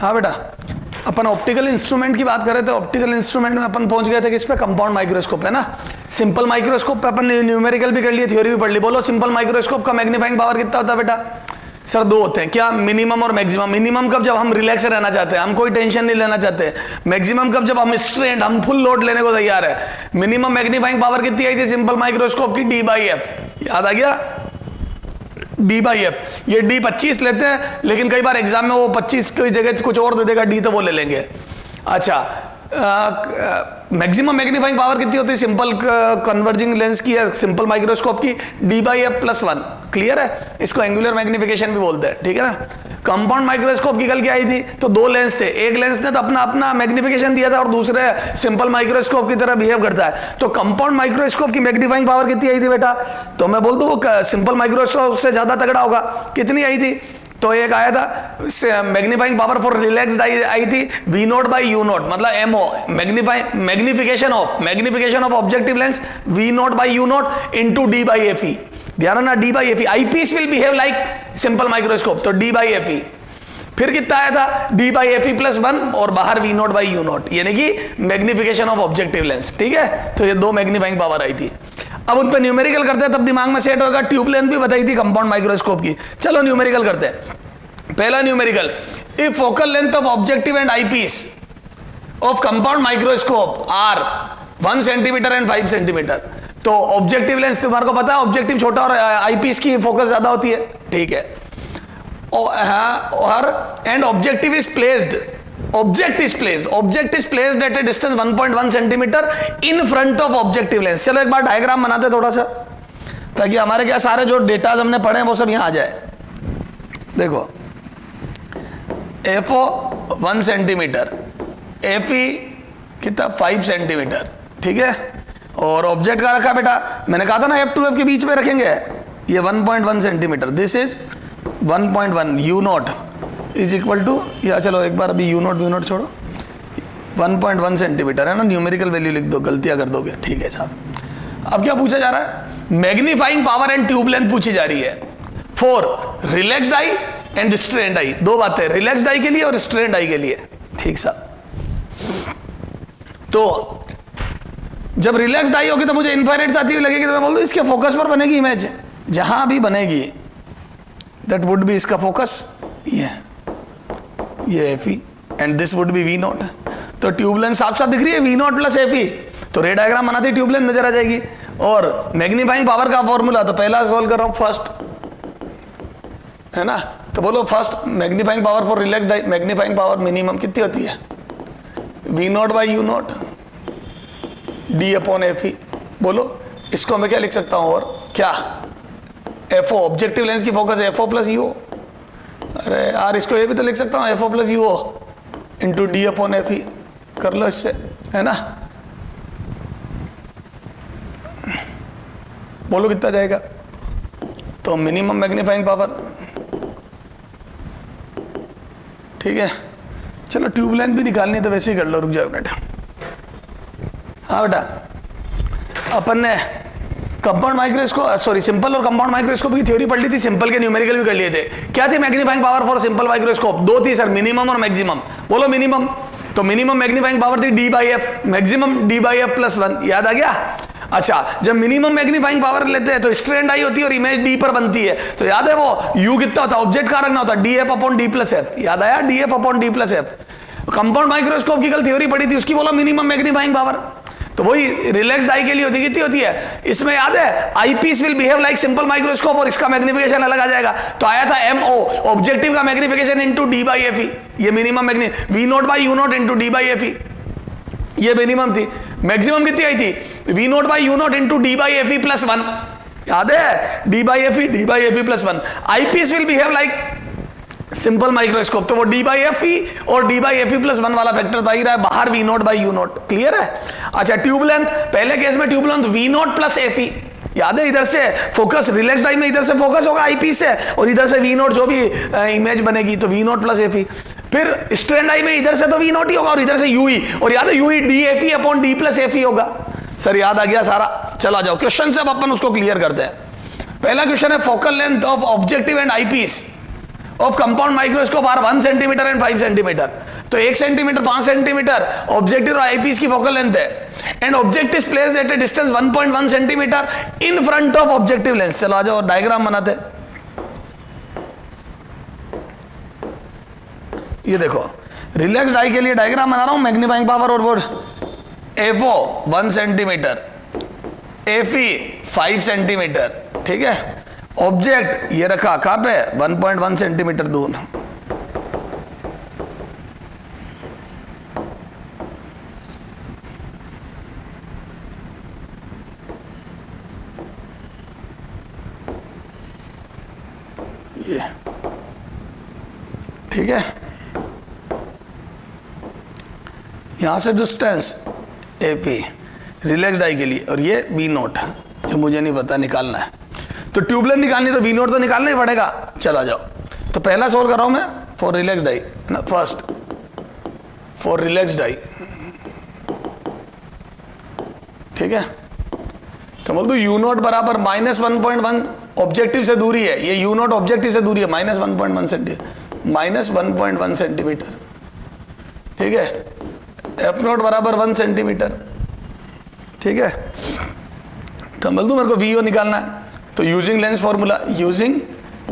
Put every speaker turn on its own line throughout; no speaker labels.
हाँ बेटा, अपन optical instrument की बात करें तो ऑप्टिकल इंस्ट्रूमेंट में अपन पहुंच गए थे किस पे, कंपाउंड माइक्रोस्कोप है ना। सिंपल माइक्रोस्कोप पे अपन न्यूमेरिकल भी कर लिए, थ्योरी भी पढ़ ली। बोलो सिंपल माइक्रोस्कोप का मैग्नीफाइंग पावर कितना होता है बेटा? सर दो होते हैं, क्या? मिनिमम और मैक्सिमम। मिनिमम कब? जब हम रिलैक्स रहना चाहते हैं, हम कोई टेंशन नहीं लेना चाहते। मैक्सिमम कब? जब हम स्ट्रेंड, हम फुल लोड लेने को तैयार है। मिनिमम मैग्नीफाइंग पावर कितनी आई थी सिंपल माइक्रोस्कोप की? D/F। याद आ गया? D/F। ये D 25 लेते हैं, लेकिन कई बार एग्जाम में वो 25 की जगह कुछ और दे देगा, D तो वो ले लेंगे। अच्छा, मैक्सिमम मैग्नीफाइंग पावर कितनी होती है सिंपल कन्वर्जिंग लेंस की या सिंपल माइक्रोस्कोप की? D/F+1। क्लियर है? इसको एंगुलर मैग्निफिकेशन भी बोलते हैं, ठीक है ना। कंपाउंड माइक्रोस्कोप की कल क्या आई थी? तो दो लेंस थे, एक लेंस ने तो अपना अपना मैग्निफिकेशन दिया था और दूसरे सिंपल माइक्रोस्कोप की तरह बिहेव करता है। तो कंपाउंड माइक्रोस्कोप की मैग्नीफाइंग पावर कितनी आई थी बेटा? तो मैं बोल दूं वो सिंपल माइक्रोस्कोप से ज्यादा तगड़ा होगा। कितनी आई थी? तो एक आया था मैग्नीफाइंग पावर फॉर रिलैक्स्ड आई थी V0/U0, मतलब MO, magnification of objective lens V0/U0 into D/FE। ध्यान रखना, D/FE। Eyepiece will behave like simple microscope, तो D/FE। फिर कितना आया था? D/FE+1 और बाहर V0/U0, यानी कि मैग्निफिकेशन ऑफ ऑब्जेक्टिव लेंस। ठीक है, तो ये दो मैग्नीफाइंग पावर आई थी। अब उन पे न्यूमेरिकल करते हैं तब दिमाग में सेट होगा। ट्यूब लेंथ भी बताई थी कंपाउंड माइक्रोस्कोप की। चलो न्यूमेरिकल करते हैं। पहला numerical, if focal length of objective and eyepiece of compound microscope are 1 centimetre and 5 centimetre. तो ऑब्जेक्टिव लेंस तुम्हारे को पता है, ऑब्जेक्टिव छोटा और आईपीस की फोकस ज्यादा होती है, ठीक है। और and objective is placed at a distance 1.1 centimetre in front of objective lens. चलो एक बार डायग्राम बनाते थोड़ा सा, ताकि हमारे क्या सारे जो डेटा हमने पढ़े हैं वो सब यहां आ जाए। देखो, FO 1 सेंटीमीटर, FE कितना? 5 सेंटीमीटर, ठीक है। और ऑब्जेक्ट का रखा बेटा, मैंने कहा था ना F to F के बीच में रखेंगे। ये 1.1 centimetre, this is 1.1, U0 is equal to, या चलो एक बार अभी U0 छोड़ो, 1.1 सेंटीमीटर है ना। न्यूमेरिकल वैल्यू लिख दो, गलतियां कर दोगे, ठीक है साहब। अब क्या पूछा जा रहा है? Magnifying power and tube length पूछी जा रही है for relaxed eye and strained eye. दो बातें, रिलैक्स्ड आई के लिए और स्ट्रेन्ड आई के लिए, ठीक साहब। तो जब रिलैक्स्ड आई होगी तो मुझे इनफाइनाइट आती हुई लगेगी, तो मैं बोल दूं इसके फोकस पर बनेगी इमेज, जहां भी बनेगी दैट वुड बी इसका फोकस, ये FE and this would B V0। तो ट्यूब लेंथ साफ साफ दिख रही है, V0 प्लस FE। तो रे डायग्राम बनाते ट्यूब लेंथ नजर आ जाएगी। और मैग्नीफाइंग पावर का फॉर्मूला तो पहला सॉल्व कर रहा हूं, फर्स्ट है ना। तो बोलो first magnifying power for relaxed, magnifying power minimum कितनी होती है? V0/U0 D/FE। बोलो इसको मैं क्या लिख सकता हूं? और क्या? FO ऑब्जेक्टिव लेंस की फोकस है, FO + UO। अरे यार इसको ये भी तो लिख सकता हूँ, FO + UO इंटू D/FE। कर लो इससे, है ना। बोलो कितना जाएगा? तो मिनिमम मैग्नीफाइंग पावर, ठीक है। चलो ट्यूब लेंथ भी निकालनी है तो वैसे ही कर लो, रुक जाओ मिनट। हाँ बेटा, अपन ने कंपाउंड माइक्रोस्कोप, सॉरी सिंपल और कंपाउंड माइक्रोस्कोप की थ्योरी पढ़ ली थी, सिंपल के न्यूमेरिकल भी कर लिए थे। क्या थी magnifying power for simple microscope? दो थी सर, मिनिमम और मैक्सिमम। बोलो मिनिमम, तो मिनिमम मैग्नीफाइंग पावर थी D/F, मैक्सिमम D/F+1। याद आ गया? अच्छा, जब मिनिमम मैग्नीफाइंग पावर लेते हैं तो स्ट्रेंड आई होती है और इमेज D पर बनती है। तो याद है वो U कितना होता है? ऑब्जेक्ट का रखना होता है DF/D+F। याद आया? DF/D+F। कंपाउंड माइक्रोस्कोप की कल थ्योरी पढ़ी थी, उसकी बोलो मिनिमम मैग्नीफाइंग पावर। तो वही रिलैक्स्ड आई के लिए होती, कितनी होती है? इसमें याद है eyepiece will behave like simple microscope और इसका मैग्निफिकेशन अलग आ जाएगा। तो आया था MO, ऑब्जेक्टिव का मैग्निफिकेशन इंटू D/FE। ये मिनिमम V0/U0 इंटू D/FE, ये मिनिमम थी। मैक्सिमम कितनी आई थी? V0/U0 into D/FE+1। याद है? D/FE+1। Eyepiece will behave like simple microscope, तो वो D/FE और D/FE+1 वाला फैक्टर तो ही रहा है, बाहर V0/U0। क्लियर है? अच्छा, ट्यूब लेंथ, पहले केस में tube length V0 plus FE। याद है? इधर से फोकस रिलैक्स्ड आई में इधर से फोकस होगा आईपीस से, और इधर से V0 जो भी इमेज बनेगी तो V0 प्लस FE। फिर स्ट्रेंड आई में इधर से तो V0 ही होगा और इधर से UE, और याद है UE D/FE/D+FE होगा। सर याद आ गया सारा? चला जाओ क्वेश्चन से अब अपन उसको क्लियर करते हैं। पहला क्वेश्चन है focal length of objective and eyepiece of compound microscope are 1 centimetre and 5 centimetre. तो 1 सेंटीमीटर 5 सेंटीमीटर ऑब्जेक्टिव और आईपीस की फोकल लेंथ है, and object is placed at a distance 1.1 centimetre in front of objective lens. चलो आ जाओ diagram बनाते। ये देखो रिलैक्स डाई के लिए डायग्राम बना रहा हूं, मैग्नीफाइंग पावर और वो एफओ 1 सेंटीमीटर, एफई 5 सेंटीमीटर, ठीक है। ऑब्जेक्ट ये रखा कहां पे, 1.1 सेंटीमीटर दूर। ये ठीक है, यहां से डिस्टेंस एपी रिलैक्स डाई के लिए, और ये वी नोट जो मुझे नहीं पता निकालना है। तो ट्यूबलेंथ निकालनी तो वी नोट तो निकालना ही पड़ेगा। चला जाओ, तो पहला सोल्व कर रहा हूं मैं फॉर रिलैक्स डाई ना, फर्स्ट फॉर रिलैक्स डाई, ठीक है। तो बोल दो यू नोट बराबर -1.1 ऑब्जेक्टिव से दूरी है, ये यू नोट ऑब्जेक्टिव से दूरी है -1.1 सेंटीमीटर, -1.1 सेंटीमीटर, ठीक है। एफ नोट बराबर 1 सेंटीमीटर, ठीक है। तो बोल दो मेरे को वीओ निकालना है, तो using lens formula, using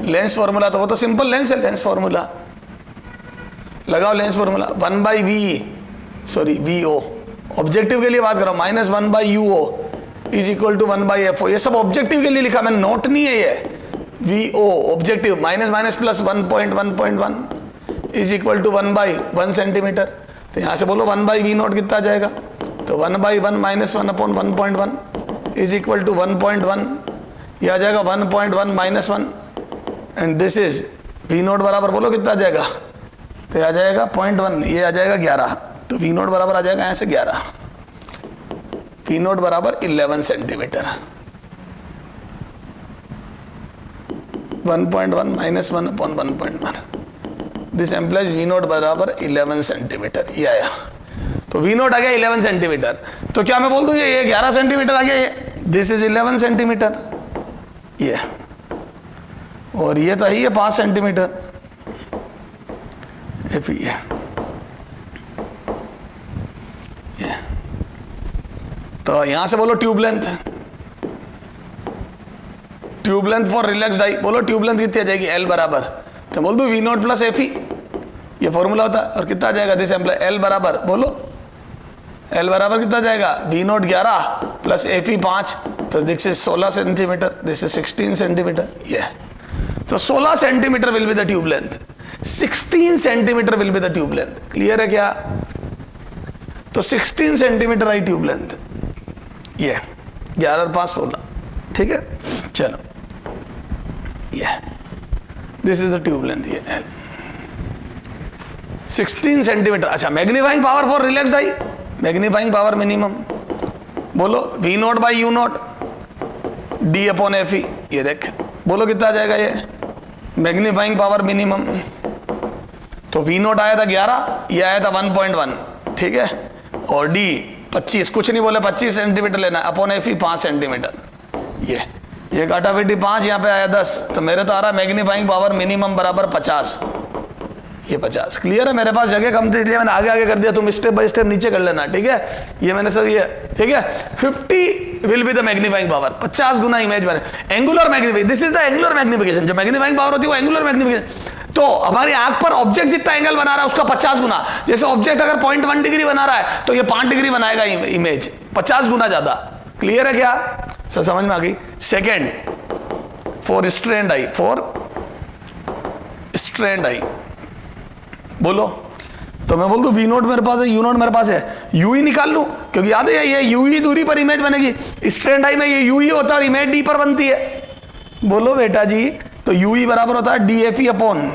lens formula, तो वो तो सिंपल लेंस है, लेंस फॉर्मूला लगाओ, lens formula 1/v, V O objective के लिए बात कर रहा हूं, -1/यूओ इज इक्वल टू 1/एफओ। ये सब ऑब्जेक्टिव के लिए लिखा, मैंने नोट नहीं है ये। V O objective minus plus 1.1 is equal to 1/1 centimetre. तो यहां से बोलो 1/v नोट कितना आ जाएगा, तो 1/1 माइनस 1/1.1 इज इक्वल टू 1.1, यह आ जाएगा 1.1 minus 1, and this is V naught बराबर बोलो कितना आ जाएगा, तो यह आ जाएगा 0.1, ये आ जाएगा 11। तो वी नोट बराबर आ जाएगा यहां से 11, वी नोट बराबर 11 centimetre. 1.1 minus 1/1.1, this implies V naught बराबर 11 सेंटीमीटर, ये आया। तो वी नोट आ गया 11 सेंटीमीटर। तो क्या मैं बोल दूं ये 11 सेंटीमीटर आ गया, ये दिस इज 11 सेंटीमीटर, ये, और ये तो है 5 सेंटीमीटर एफ, ये तो यहां से बोलो tube length, tube length for relaxed eye, बोलो ट्यूब लेंथ कितनी आ जाएगी, एल बराबर, तो बोल दो वी नोट प्लस एफ, ये फॉर्मूला होता है, और कितना आ जाएगा दिस एम्प्लॉय एल बराबर, बोलो एल बराबर कितना आ जाएगा, वी नोट 11 प्लस एफ 5, तो this is 16 centimetre, this is 16 centimetre, ये। तो 16 centimetre will be the tube length, 16 centimetre will be the tube length, clear है क्या। तो 16 सेंटीमीटर आई ट्यूब लेंथ, ये 11 और 5 16, ठीक है। चलो ये this is the tube length, ये 16 सेंटीमीटर। अच्छा, magnifying power for relaxed eye, magnifying power minimum, बोलो v naught by you naught D upon F E, ये देख बोलो कितना आ जाएगा ये मैग्नीफाइंग पावर मिनिमम। तो वी नोट आया था 11, ये आया था 1.1, ठीक है, और डी 25, कुछ नहीं बोले 25 सेंटीमीटर लेना, अपॉन एफ 5 सेंटीमीटर, ये काटा बेटी 5, यहाँ पे आया 10, तो मेरे तो आ रहा मैग्नीफाइंग पावर मिनिमम बराबर 50, ये 50। क्लियर है, मेरे पास जगह कम थी इसलिए मैंने आगे आगे कर दिया, तुम स्टेप बाय स्टेप नीचे कर लेना, ठीक है। ये मैंने सब ये, ठीक है। 50 will be the magnifying power, 50 गुना इमेज बने, angular magnification, this is the angular magnification, जो मैग्नीफाइंग पावर होती है वो एंगुलर मैग्नीफिकेशन। तो हमारी आंख पर ऑब्जेक्ट जितना एंगल बना रहा है उसका 50 गुना, जैसे ऑब्जेक्ट अगर 0.1 डिग्री बना रहा है तो ये 5 डिग्री बनाएगा इमेज, 50 गुना ज्यादा। क्लियर है क्या, सर समझ में आ गई। Second for strained eye, for strained eye, बोलो तो मैं बोल दूं वी नोट मेरे पास है, यू नोट मेरे पास है, यू ही निकाल लूं, क्योंकि याद है ये यू ही दूरी पर इमेज बनेगी। स्ट्रेंड आई में ये यू ही होता है और इमेज डी पर बनती है। बोलो बेटा जी, तो यू ही बराबर होता है D F E upon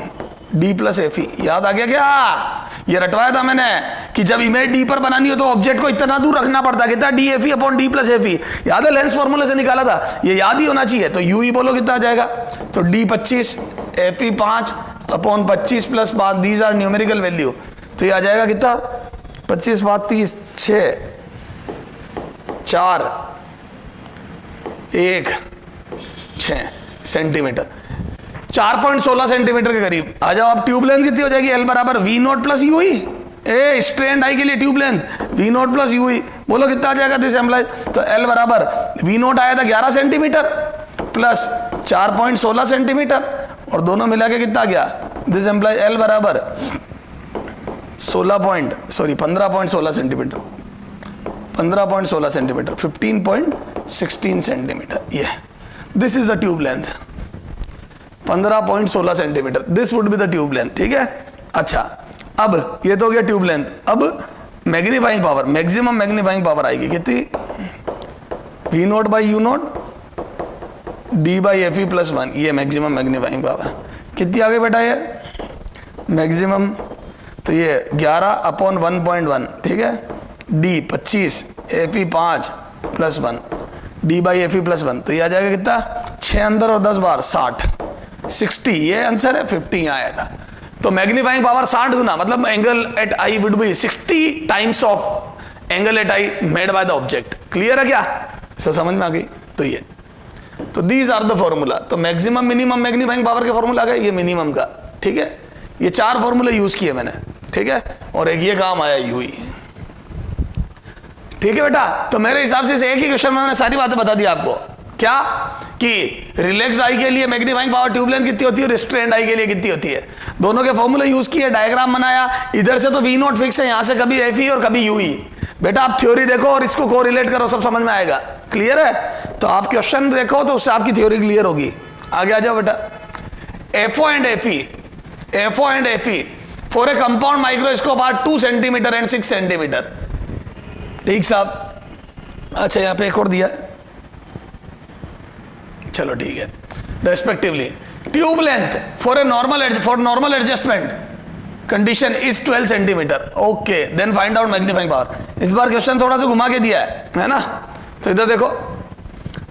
D plus F E. याद आ गया क्या, ये रटवाया था मैंने कि जब इमेज डी पर बनानी हो तो ऑब्जेक्ट को इतना दूर रखना पड़ता है, कितना D F E upon D plus F E. याद है लेंस फॉर्मूले से निकाला था, ये याद ही होना चाहिए। तो यू ही बोलो कितना आ जाएगा, तो D 25 F E 5 upon 25 plus 5, these are numerical value. तो ये आ जाएगा कितना, 25 5 30 6 4 1 6 सेंटीमीटर। 4.16 सेंटीमीटर के करीब। आ जाओ, अब ट्यूब लेंथ कितनी हो जाएगी? एल बराबर v naught plus u e. A strained eye के लिए tube length v naught plus u e, बोलो कितना आ जाएगा दिस एम्प्लाइज? तो एल बराबर वी नोट आया था 11 सेंटीमीटर प्लस 4.16 सेंटीमीटर, और दोनों मिला के कितना गया दिस एम्प्लाइज? एल बराबर 15.16 सेंटीमीटर, 15.16 सेंटीमीटर, 15.16 सेंटीमीटर। ये this is the tube length, 15.16 centimetre, this would be the tube length. ठीक है, अच्छा अब ये तो हो गया ट्यूब लेंथ। अब magnifying power, maximum magnifying power आएगी कितनी? V naught by you naught D by F E plus 1, ये मैक्सिमम मैग्नीफाइंग पावर कितनी आ गई बेटा? ये मैक्सिमम तो ये 11/1.1, ठीक है, D 25, F E 5 plus 1, D by F E plus 1, तो ये आ जाएगा कितना? 6 अंदर और 10 बार 60, ये आंसर है। 50 यहाँ आया था। तो मैग्नीफाइंग पावर 60 गुना, मतलब angle at eye would be 60 times of angle at eye made by the object. Clear है क्या? सर समझ में आ गई? तो ये, तो दीज आर द फॉर्मूला। तो मैक्सिमम मिनिमम मैग्नीफाइंग पावर के फॉर्मूला आ गए, ये मिनिमम का। ठीक है, ये 4 फॉर्मूले यूज किए मैंने। ठीक है, और एक ये काम आया यू ही। ठीक है बेटा, तो मेरे हिसाब से एक ही क्वेश्चन में मैंने सारी बातें बता दी आपको। क्या कि रिलैक्स्ड आई के लिए मैग्नीफाइंग पावर ट्यूब लेंथ कितनी होती है, रिस्ट्रेंड आई के लिए कितनी होती है, दोनों के फॉर्मूले यूज किए, डायग्राम बनाया। इधर से तो वी नोट फिक्स है, यहां से कभी एफ ई और कभी यू ई। बेटा आप थ्योरी देखो और इसको कोरिलेट करो, सब समझ में आएगा। क्लियर है? तो आप क्वेश्चन देखो तो उससे आपकी थ्योरी क्लियर होगी। आगे आ जाओ बेटा। F O and F E, F O and F E for a compound microscope are 2 centimetre and 6 centimetre. ठीक साहब, अच्छा यहां पे एक और दिया है, चलो ठीक है। Respectively tube length for a normal adjustment condition is 12 centimetre. Okay, then find out magnifying power. इस बार क्वेश्चन थोड़ा सा घुमा के दिया है ना? तो इधर देखो,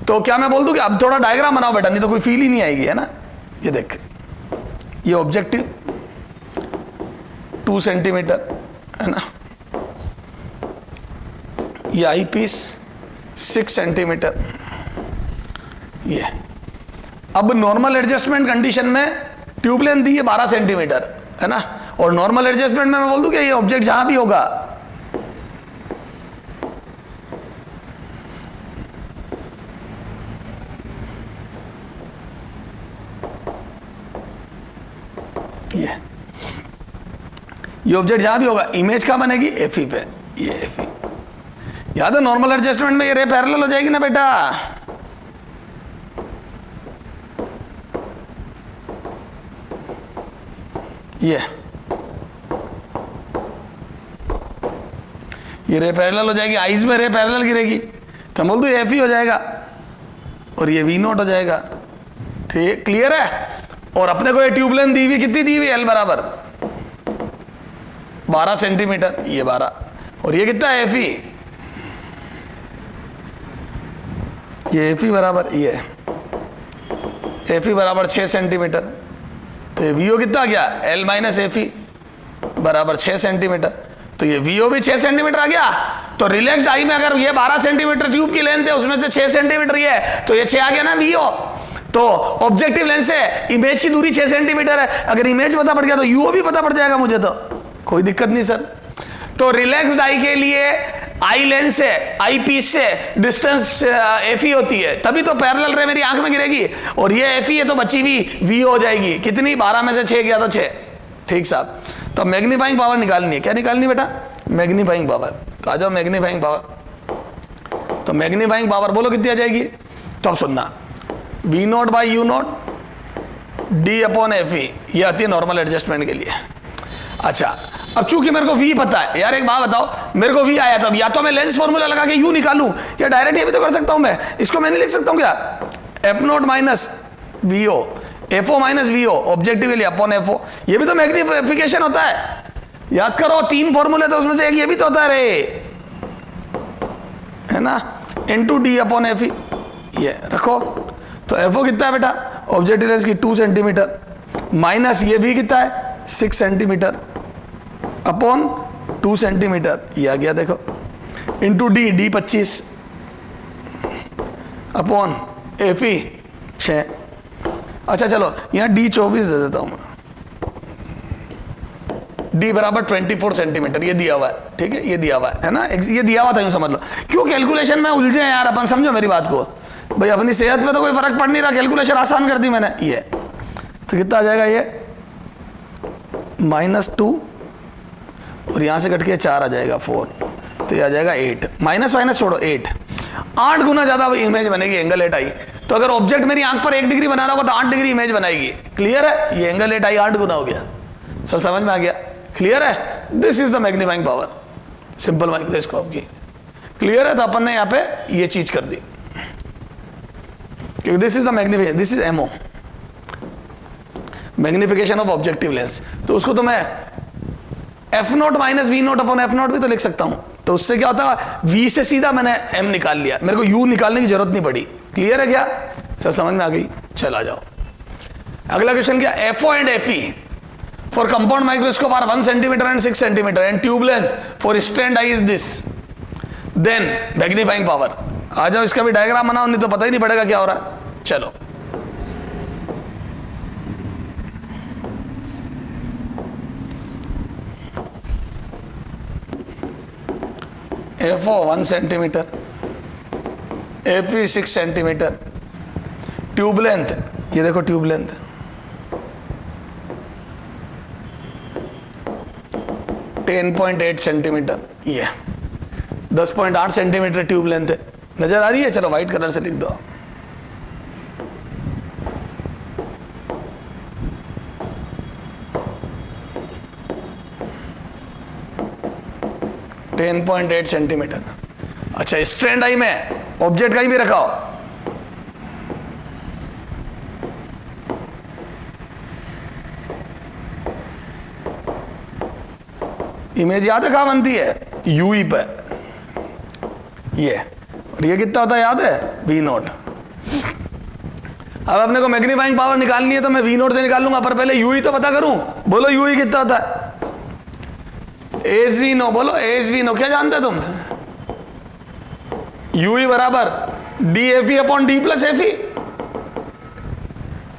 तो क्या मैं बोल दूं कि अब थोड़ा डायग्राम बनाओ बेटा, नहीं तो कोई फील ही नहीं आएगी, है ना? ये देख, ये ऑब्जेक्टिव 2 सेंटीमीटर है ना, ये आई पीस 6 सेंटीमीटर। ये अब नॉर्मल एडजस्टमेंट कंडीशन में ट्यूब लेंथ दी है 12 सेंटीमीटर, है ना? और नॉर्मल एडजस्टमेंट में मैं बोल दूं कि ये ऑब्जेक्ट जहां भी होगा, ये ऑब्जेक्ट जहां भी होगा, इमेज कहां बनेगी? एफई पे। ये एफई याद है, नॉर्मल एडजस्टमेंट में ये रे पैरेलल हो जाएगी ना बेटा। ये रे पैरेलल हो जाएगी, आइज में रे पैरेलल गिरेगी, तो बोल दो एफ ही हो जाएगा और ये वी नोट हो जाएगा। ठीक, क्लियर है? और अपने को ये ट्यूब लेंथ दी हुई कितनी दी हुई? एल बराबर 12 सेंटीमीटर, ये 12, और ये कितना है? एफ ई, ये एफ ई बराबर, ये एफ ई बराबर 6 सेंटीमीटर। तो वीओ कितना आ गया? एल माइनस एफ ई बराबर 6 सेंटीमीटर। तो ये वीओ भी 6 सेंटीमीटर आ गया। तो रिलैक्स्ड आई में अगर ये 12 सेंटीमीटर ट्यूब की लेंथ है, उसमें से 6 सेंटीमीटर ये है, तो ये 6 आ गया ना वीओ। तो ऑब्जेक्टिव लेंस से इमेज की दूरी 6 सेंटीमीटर है। अगर इमेज पता पड़ गया तो यूओ भी पता पड़ जाएगा मुझे, तो कोई दिक्कत नहीं सर। तो रिलैक्स्ड आई के लिए आई लेंस से, आई पीस से डिस्टेंस एफई होती है, तभी तो पैरेलल रे मेरी आंख में गिरेगी। और ये एफई है तो बची हुई वी हो जाएगी। कितनी? 12 में से 6 गया तो 6। ठीक साहब, तो मैग्नीफाइंग पावर निकालनी है। क्या निकालनी बेटा? Magnifying power. तो आ जाओ मैग्नीफाइंग पावर। तो मैग्नीफाइंग पावर बोलो कितनी आ जाएगी? तो अब सुनना, V naught by you naught D upon F E, ये आती है नॉर्मल एडजस्टमेंट के लिए। अच्छा, अब चूंकि मेरे को वी पता है यार, एक बात बताओ, मेरे को वी आया, तो अब या तो मैं लेंस फॉर्मूला लगा के यू निकालूं, या डायरेक्ट ये भी तो कर सकता हूं मैं। इसको मैं नहीं लिख सकता हूं क्या? F naught minus V O, F O minus V O objective के लिए अपॉन एफ ओ, ये भी तो मैग्निफिकेशन होता है। याद करो 3 फॉर्मूले तो उसमें से एक ये भी तो होता है रे, है ना? Into D upon F E, ये रखो। तो एफ ओ कितना है बेटा? ऑब्जेक्टिव लेंस की 2 सेंटीमीटर माइनस ये भी कितना है? 6 सेंटीमीटर अपॉन 2 सेंटीमीटर, ये आ गया देखो, into D, D 25 upon F E 6। अच्छा चलो यहाँ डी 24 दे देता हूँ मैं, डी बराबर 24 सेंटीमीटर, ये दिया हुआ है, ठीक है, ये दिया हुआ है ना, ये दिया हुआ था, यूँ समझ लो। क्यों कैलकुलेशन में उलझे हैं यार अपन, समझो मेरी बात को भाई, अपनी सेहत पे तो कोई फर्क पड़ नहीं रहा, कैलकुलेशन आसान कर दी मैंने। ये तो कितना आ जाएगा, ये -2 और यहाँ से कट के 4 आ जाएगा 4, तो ये आ जाएगा 8, माइनस माइनस छोड़ो 8, 8 गुना ज़्यादा इमेज बनेगी एंगल 8 आई। तो अगर ऑब्जेक्ट मेरी आंख पर 1 डिग्री बना रहा होगा तो 8 डिग्री इमेज बनाएगी। क्लियर है, ये एंगल 8 आई 8 गुना हो गया। सर समझ में आ गया? क्लियर है? This is the magnifying power simple microscope की। क्लियर है? तो अपन ने यहाँ पे ये चीज कर दी, क्योंकि this is the magnification, this is M O, magnification of objective lens. तो उसको तो मैं f0 minus v0 upon f0 भी तो लिख सकता हूं। तो उससे क्या होता है, v से सीधा मैंने m निकाल लिया, मेरे को u निकालने की जरूरत नहीं पड़ी। क्लियर है क्या सर? समझ में आ गई? चला जाओ अगला क्वेश्चन। क्या FO and FE for compound microscope are 1 centimetre and 6 centimetre and tube length for strained eye is this, then magnifying power. आ जाओ, इसका भी डायग्राम बनाओ, नहीं तो पता ही नहीं पड़ेगा क्या हो रहा है। चलो FO 1 centimetre, FE 6 centimetre, tube length, ये देखो ट्यूब लेंथ 10.8 सेंटीमीटर, ये 10.8 सेंटीमीटर ट्यूब लेंथ है। नजर आ रही है? चलो व्हाइट कलर से लिख दो। .8 सेंटीमीटर। अच्छा, स्ट्रैंड आई में ऑब्जेक्ट कहीं भी रखा हो, इमेज याद है कहां बनती है? यूई पे, ये, और ये कितना होता है याद है? V0। अब अपने को मैग्नीफाइंग पावर निकालनी है तो मैं V0 से निकाल लूंगा, पर पहले यूई तो पता करूं। बोलो यूई कितना होता है? ASV0, बोलो ASV0, क्या जानते तुम? यूई बराबर DFE upon D plus FE।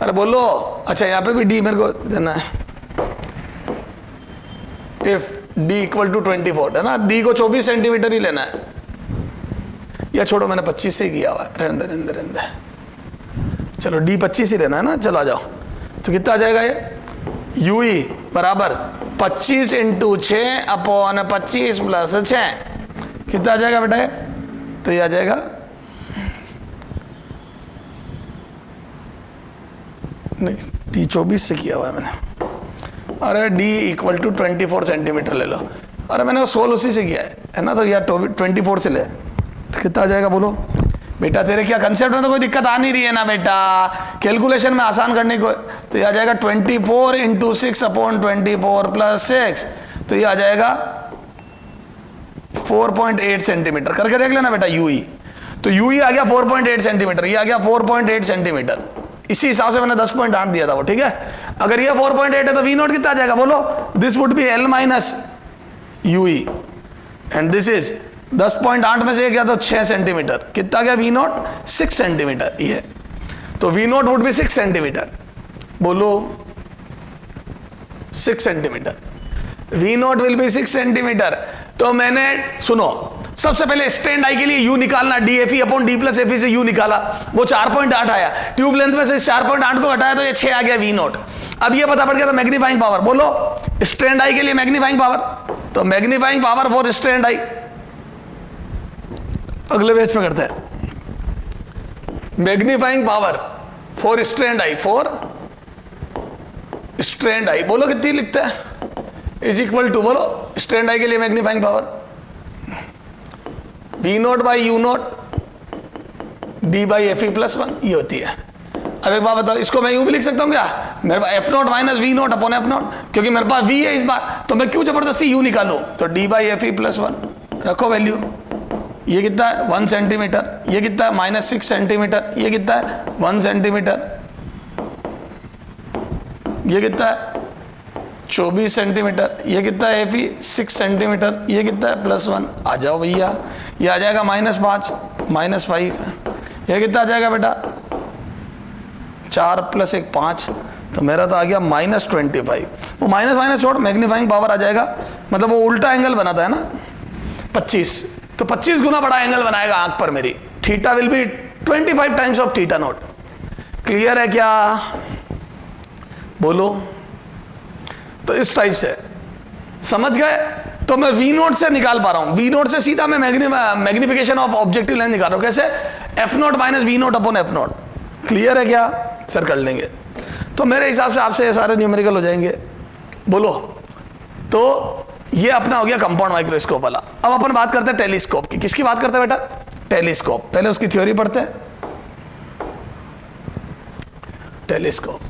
अरे बोलो, अच्छा यहाँ पे भी D मेरे को देना है। इफ D इक्वल टू 24 है ना, D को 24 सेंटीमीटर ही लेना है, या छोड़ो मैंने 25 से ही किया हुआ है, रहने दे। चलो D 25 ही लेना है ना। चलो आ जाओ, तो कितना आ जाएगा ये? यूई बराबर 25 इंटू 6 अपॉन 25 प्लस 6, कितना आ जाएगा बेटा? तो ये आ जाएगा नहीं, D 24 से किया हुआ है मैंने। अरे D इक्वल टू 24 सेंटीमीटर ले लो। अरे मैंने वो 16 उसी से किया है ना, तो यार 24 से ले, तो कितना आ जाएगा बोलो? बेटा तेरे क्या कंसेप्ट में तो कोई दिक्कत आ नहीं रही है ना बेटा, कैलकुलेशन में आसान करने को। तो ये आ जाएगा 24 इंटू 6 अपॉन 24 प्लस 6, तो ये आ जाएगा 4.8 सेंटीमीटर। करके देख लेना बेटा यूई। तो यूई आ गया 4.8 सेंटीमीटर, ये आ गया 4.8 सेंटीमीटर। इसी हिसाब से मैंने 10.8 दिया था वो, ठीक है। अगर ये 4.8 है तो V0 कितना आ जाएगा बोलो? This would be L minus U E, and this is 10.8 में से गया तो 6 सेंटीमीटर, कितना गया V0? 6 सेंटीमीटर। ये तो V0 वुड बी 6 सेंटीमीटर, बोलो 6 centimetre. V0 will be 6 centimetre. तो मैंने सुनो, सबसे पहले स्ट्रैंड आई के लिए U निकालना, DFE upon D plus FE से U निकाला, वो 4.8 आया। ट्यूब लेंथ में से 4.8 को घटाया तो ये 6 आ गया V0। अब ये पता पड़ गया तो मैग्नीफाइंग पावर, बोलो स्ट्रैंड आई के लिए मैग्नीफाइंग पावर, तो magnifying power for strained eye, अगले पेज पे करते हैं। Magnifying power for strained eye, for strained eye, बोलो कितनी लिखते हैं? इज इक्वल टू, बोलो स्ट्रैंड आई के लिए magnifying power V0 by U0 D by FE plus 1, ये होती है। अब एक बात बताओ, इसको मैं यूं भी लिख सकता हूं क्या? मेरे पास F0 minus V0 upon F0, क्योंकि मेरे पास V है इस बार, तो मैं क्यों जबरदस्ती U निकालूं? तो D बाई FE प्लस 1 रखो वैल्यू। ये कितना है? 1 सेंटीमीटर। ये कितना है? -6 सेंटीमीटर। ये कितना है? 1 सेंटीमीटर। ये कितना है? 24 सेंटीमीटर। ये कितना है? FE 6 centimetre. ये कितना है? +1। आ जाओ भैया, ये आ जाएगा -5 -5। ये कितना आ जाएगा बेटा? 4 + 1 5, तो मेरा तो आ गया -25। वो माइनस माइनस छोड़, मैग्नीफाइंग पावर आ जाएगा, मतलब वो उल्टा एंगल बनाता है ना 25, तो 25 गुना बड़ा एंगल बनाएगा आंख पर मेरी। Theta will be 25 times of theta naught. Clear है क्या? बोलो। तो इस टाइप से समझ गए? तो मैं वी नोट से निकाल पा रहा हूं, वी नोट से सीधा मैं मैग्निफिकेशन ऑफ ऑब्जेक्टिव लेंथ निकाल रहा हूं। कैसे? F0 - V0 / F0। क्लियर है क्या? सर कर लेंगे। तो मेरे हिसाब से आपसे ये सारे न्यूमेरिकल हो जाएंगे। बोलो। तो ये अपना हो गया कंपाउंड माइक्रोस्कोप वाला। अब अपन बात करते हैं टेलीस्कोप की। किसकी बात करते हैं बेटा? टेलीस्कोप। पहले उसकी थ्योरी पढ़ते हैं। टेलीस्कोप,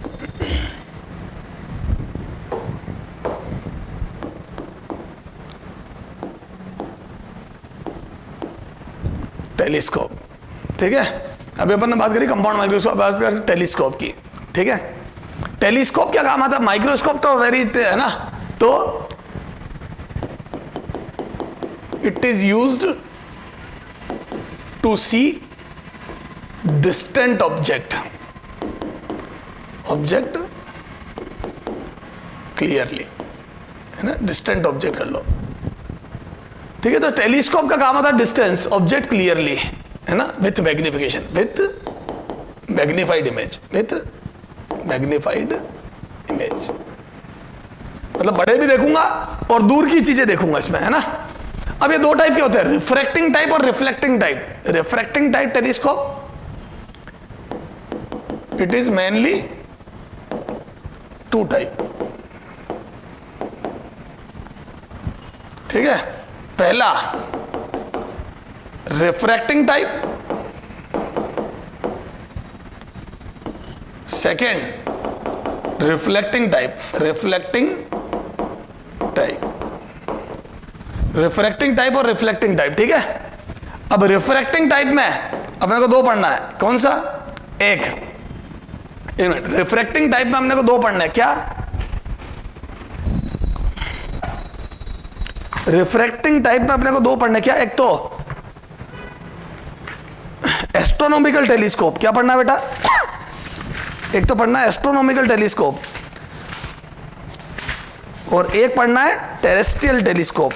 टेलीस्कोप, ठीक है। अभी अपन ने बात करी कंपाउंड माइक्रोस्कोप, बात करी टेलीस्कोप की, ठीक है। टेलीस्कोप क्या काम आता है? माइक्रोस्कोप तो वेरी है ना, तो it is used to see distant object clearly, है ना, डिस्टेंट ऑब्जेक्ट कर लो, ठीक है। तो टेलीस्कोप का काम होता है डिस्टेंस ऑब्जेक्ट क्लियरली, है ना, with magnification, with magnified image, मतलब बड़े भी देखूंगा और दूर की चीजें देखूंगा इसमें, है ना। अब ये दो टाइप के होते हैं, रिफ्रैक्टिंग टाइप और reflecting type. Refracting type telescope, it is mainly 2 type, ठीक है। पहला refracting type, second reflecting type. Refracting type और रिफ्लेक्टिंग टाइप, ठीक है। अब रिफ्रैक्टिंग टाइप में अपने को 2 पढ़ना है। कौन सा? एक मिनट। रिफ्रैक्टिंग टाइप में अपने को 2 पढ़ना है। क्या? रिफ्रैक्टिंग टाइप में अपने को 2 पढ़ने। क्या? एक तो एस्ट्रोनॉमिकल टेलीस्कोप। क्या पढ़ना है बेटा? एक तो पढ़ना है एस्ट्रोनॉमिकल टेलीस्कोप और एक पढ़ना है टेरेस्ट्रियल टेलीस्कोप।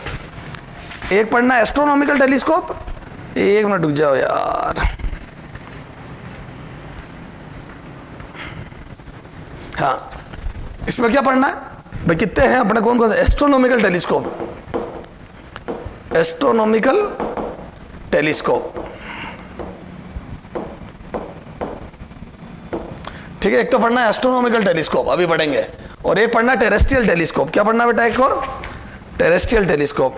एक पढ़ना है एस्ट्रोनॉमिकल टेलीस्कोप। 1 मिनट रुक जाओ यार। हाँ, इसमें क्या पढ़ना है भाई? कितने हैं अपने? कौन कौन? एस्ट्रोनॉमिकल टेलीस्कोप, एस्ट्रोनॉमिकल टेलीस्कोप, ठीक है। एक तो पढ़ना है एस्ट्रोनॉमिकल टेलीस्कोप, अभी पढ़ेंगे, और एक पढ़ना है टेरेस्ट्रियल टेलीस्कोप। क्या पढ़ना बेटा? एक और टेरेस्ट्रियल टेलीस्कोप,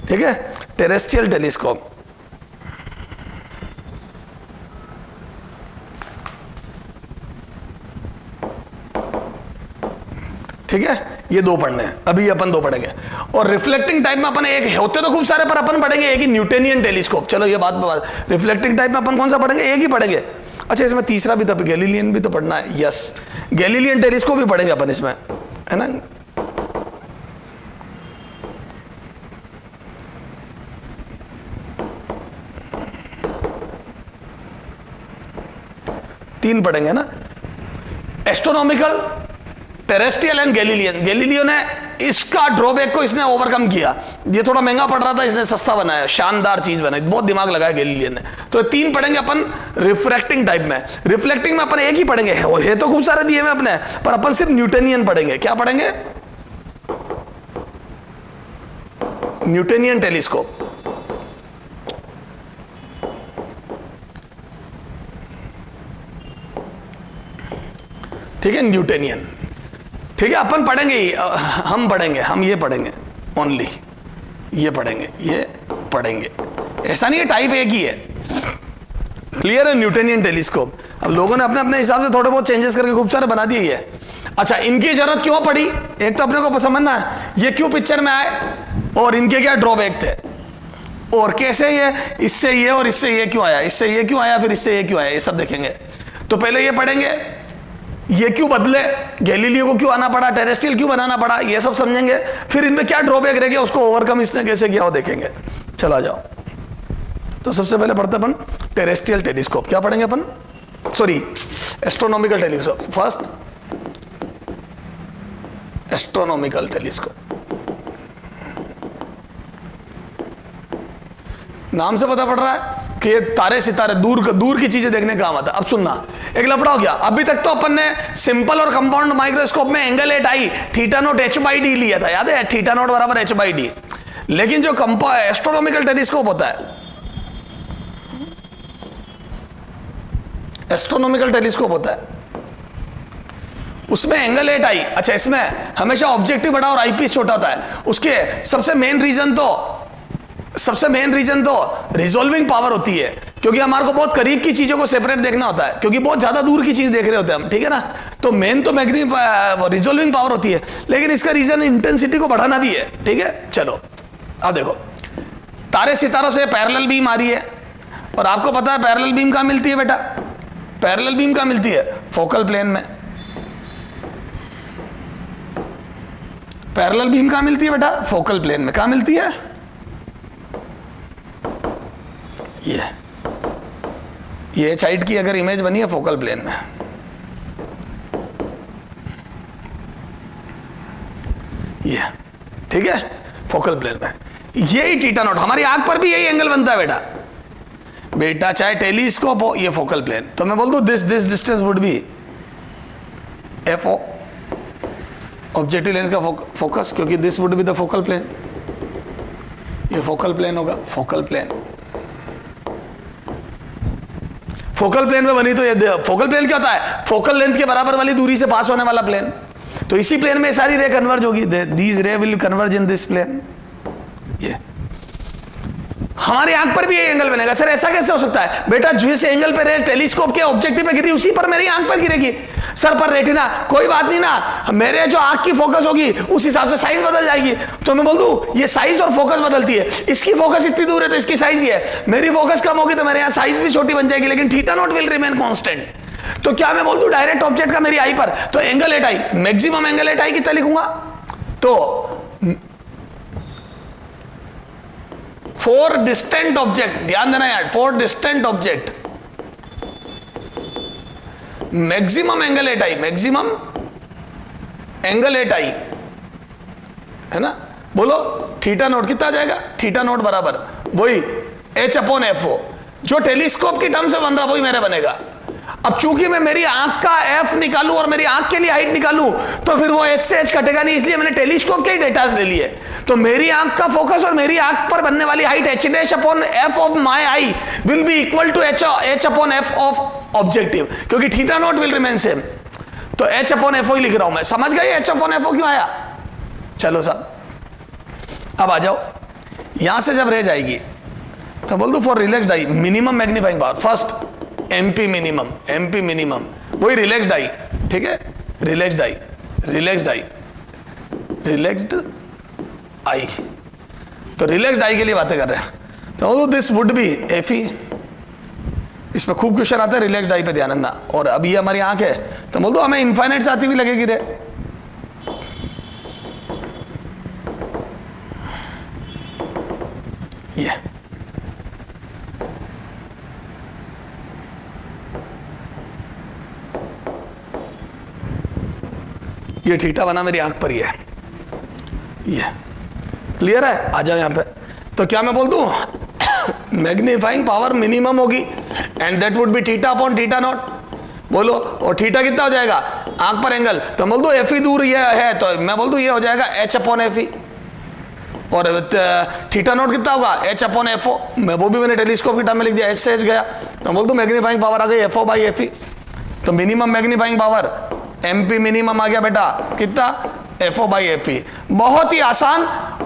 ठीक है। टेरेस्ट्रियल टेलीस्कोप, ठीक है। ये 2 पढ़ने हैं, अभी अपन 2 पढ़ेंगे। और रिफ्लेक्टिंग टाइप में अपन एक होते तो खूब सारे, पर अपन पढ़ेंगे एक ही, न्यूटनियन टेलीस्कोप। चलो ये बात। रिफ्लेक्टिंग टाइप में अपन कौन सा पढ़ेंगे? एक ही पढ़ेंगे। अच्छा, इसमें तीसरा भी तो गैलीलियन भी तो पढ़ना है। यस, गैलीलियन टेलीस्कोप भी पढ़ेंगे अपन इसमें, है ना। तीन पढ़ेंगे ना, astronomical, terrestrial and Galilean. Galileo ने इसका ड्रॉबैक को इसने ओवरकम किया। ये थोड़ा महंगा पड़ रहा था, इसने सस्ता बनाया, शानदार चीज बनाई, बहुत दिमाग लगाया गैलीलियन ने। तो 3 पढ़ेंगे अपन रिफ्रैक्टिंग टाइप में। रिफ्लेक्टिंग में अपन एक ही पढ़ेंगे, है तो खूब सारे दिए हुए अपने, पर अपन सिर्फ न्यूटनियन पढ़ेंगे। क्या पढ़ेंगे? न्यूटनियन टेलीस्कोप, ठीक है, न्यूटनियन, ठीक है। अपन पढ़ेंगे ही, हम ये पढ़ेंगे ओनली, ये पढ़ेंगे, ऐसा नहीं है, टाइप एक ही है। क्लियर है? Newtonian telescope. अब लोगों ने अपने अपने हिसाब से थोड़े बहुत चेंजेस करके खूब सारे बना दिए है। अच्छा, इनकी जरूरत क्यों पड़ी? एक तो अपने को समझना है ये क्यों पिक्चर में आए और इनके क्या ड्रॉबैक थे, और कैसे ये इससे ये और इससे ये क्यों आया, इससे ये क्यों आया, फिर इससे ये क्यों आया, ये सब देखेंगे। तो पहले ये पढ़ेंगे, ये क्यों बदले, गैलीलियो को क्यों आना पड़ा, टेरेस्ट्रियल क्यों बनाना पड़ा, ये सब समझेंगे। फिर इनमें क्या ड्रॉबैक रह गया, उसको ओवरकम इसने कैसे किया वो देखेंगे। चलो आ जाओ। तो सबसे पहले पढ़ते अपन टेरेस्ट्रियल टेलीस्कोप। क्या पढ़ेंगे अपन, sorry astronomical telescope. First astronomical telescope, नाम से पता पड़ रहा है कि ये तारे सितारे दूर की चीजें देखने का काम आता है। अब सुनना, एक लफड़ा हो गया। अभी तक तो अपन ने सिंपल और कंपाउंड माइक्रोस्कोप में angle at eye theta naught h/d लिया था, याद है, थीटा नॉट बराबर h/d। लेकिन जो एस्ट्रोनॉमिकल टेलीस्कोप होता है, एस्ट्रोनॉमिकल टेलीस्कोप होता है, उसमें एंगल एट आई, अच्छा इसमें हमेशा ऑब्जेक्टिव बड़ा और आईपीस छोटा होता है। उसके सबसे मेन रीजन तो रिजोल्विंग पावर होती है, क्योंकि हमारे को बहुत करीब की चीजों को सेपरेट देखना होता है, क्योंकि बहुत ज्यादा दूर की चीज देख रहे होते हैं हम, ठीक है ना। तो मेन तो रिजोल्विंग पावर होती है, लेकिन इसका रीजन इंटेंसिटी को बढ़ाना भी है, ठीक है। चलो अब देखो, तारे सितारों से पैरेलल बीम आ रही है, और आपको पता है पैरेलल बीम कहां मिलती है बेटा, पैरेलल बीम कहां मिलती है, फोकल प्लेन में। पैरेलल बीम कहां मिलती है बेटा, फोकल प्लेन में। कहां मिलती है, ये साइड की अगर इमेज बनी है फोकल प्लेन में, ये ठीक है, फोकल प्लेन में। यही थीटा नॉट, हमारी आंख पर भी यही एंगल बनता है बेटा, चाहे टेलीस्कोप हो, ये फोकल प्लेन। तो मैं बोल दूं this distance would be F O, objective lens का फोकस, क्योंकि this would be the focal plane, ये फोकल प्लेन होगा, फोकल प्लेन। फोकल प्लेन में बनी तो ये फोकल प्लेन क्या होता है, फोकल लेंथ के बराबर वाली दूरी से पास होने वाला प्लेन। तो इसी प्लेन में सारी रे कन्वर्ज होगी, these ray will converge in this plane. ये हमारी आंख पर भी ये एंगल बनेगा। सर ऐसा कैसे हो सकता है बेटा, जिस एंगल पे रे टेलीस्कोप के ऑब्जेक्टिव पे गिरी, उसी पर मेरी आंख पर गिरेगी। सर पर रेटिना, कोई बात नहीं ना, मेरे जो आंख की फोकस होगी उस हिसाब से साइज बदल जाएगी। तो मैं बोल दूं ये साइज और फोकस बदलती है, इसकी फोकस इतनी दूर है तो इसकी साइज ही है, मेरी फोकस कम होगी तो मेरे यहाँ साइज भी छोटी बन जाएगी, लेकिन theta naught will remain constant. तो क्या मैं बोल दूं डायरेक्ट ऑब्जेक्ट का मेरी आई पर, तो angle at eye, maximum angle at eye कितना लिखूंगा, तो फोर डिस्टेंट ऑब्जेक्ट, ध्यान देना यार, for distant object, maximum angle at eye, maximum angle at eye, है ना। बोलो थीटा नोट कितना आ जाएगा, थीटा नोट बराबर वही h/f(o), जो टेलीस्कोप की टर्म से बन रहा वही मेरे बनेगा। अब चूंकि मैं मेरी आंख का f निकालूं और मेरी आंख के लिए हाइट निकालूं, तो फिर वो h से h कटेगा नहीं, इसलिए मैंने टेलीस्कोप के ही डेटास ले लिए। तो मेरी आंख का फोकस और मेरी आंख पर बनने वाली height h'/f of my eye will be equal to h/f of objective, क्योंकि theta naught will remain same. तो h/f ही लिख रहा हूं मैं, समझ गए h/f क्यों आया। चलो साहब अब आ जाओ, यहां से जब रह जाएगी तो बोल दो for relaxed I minimum magnifying power, first MP minimum, वही रिलैक्स्ड आई, ठीक है, रिलैक्स्ड आई, तो रिलैक्स्ड आई के लिए बातें कर रहे हैं। तो दिस वुड बी एफी, इसमें खूब क्वेश्चन आता है, रिलैक्स्ड आई पे ध्यान रखना। और अब ये हमारी आंख है, तो बोल दो हमें इनफाइनाइट से आती हुई लगेगी रे, ये थीटा बना मेरी आंख पर ही है, ये क्लियर है। आ जाओ यहां पे, तो क्या मैं बोल दूं मैग्नीफाइंग पावर मिनिमम होगी and that would be theta upon theta naught. बोलो, और थीटा कितना हो जाएगा आंख पर एंगल, तो बोल दो एफ ई दूर ये है, तो मैं बोल दूं ये हो जाएगा h/f, और थीटा नॉट कितना होगा h/f(o), मैं वो भी मैंने टेलीस्कोप की टर्म में लिख दिया, h से h गया, तो बोल दूं मैग्नीफाइंग पावर आ गई f(o/f)। तो minimum magnifying power MP minimum आ गया बेटा कितना, f(o/f)। बहुत ही आसान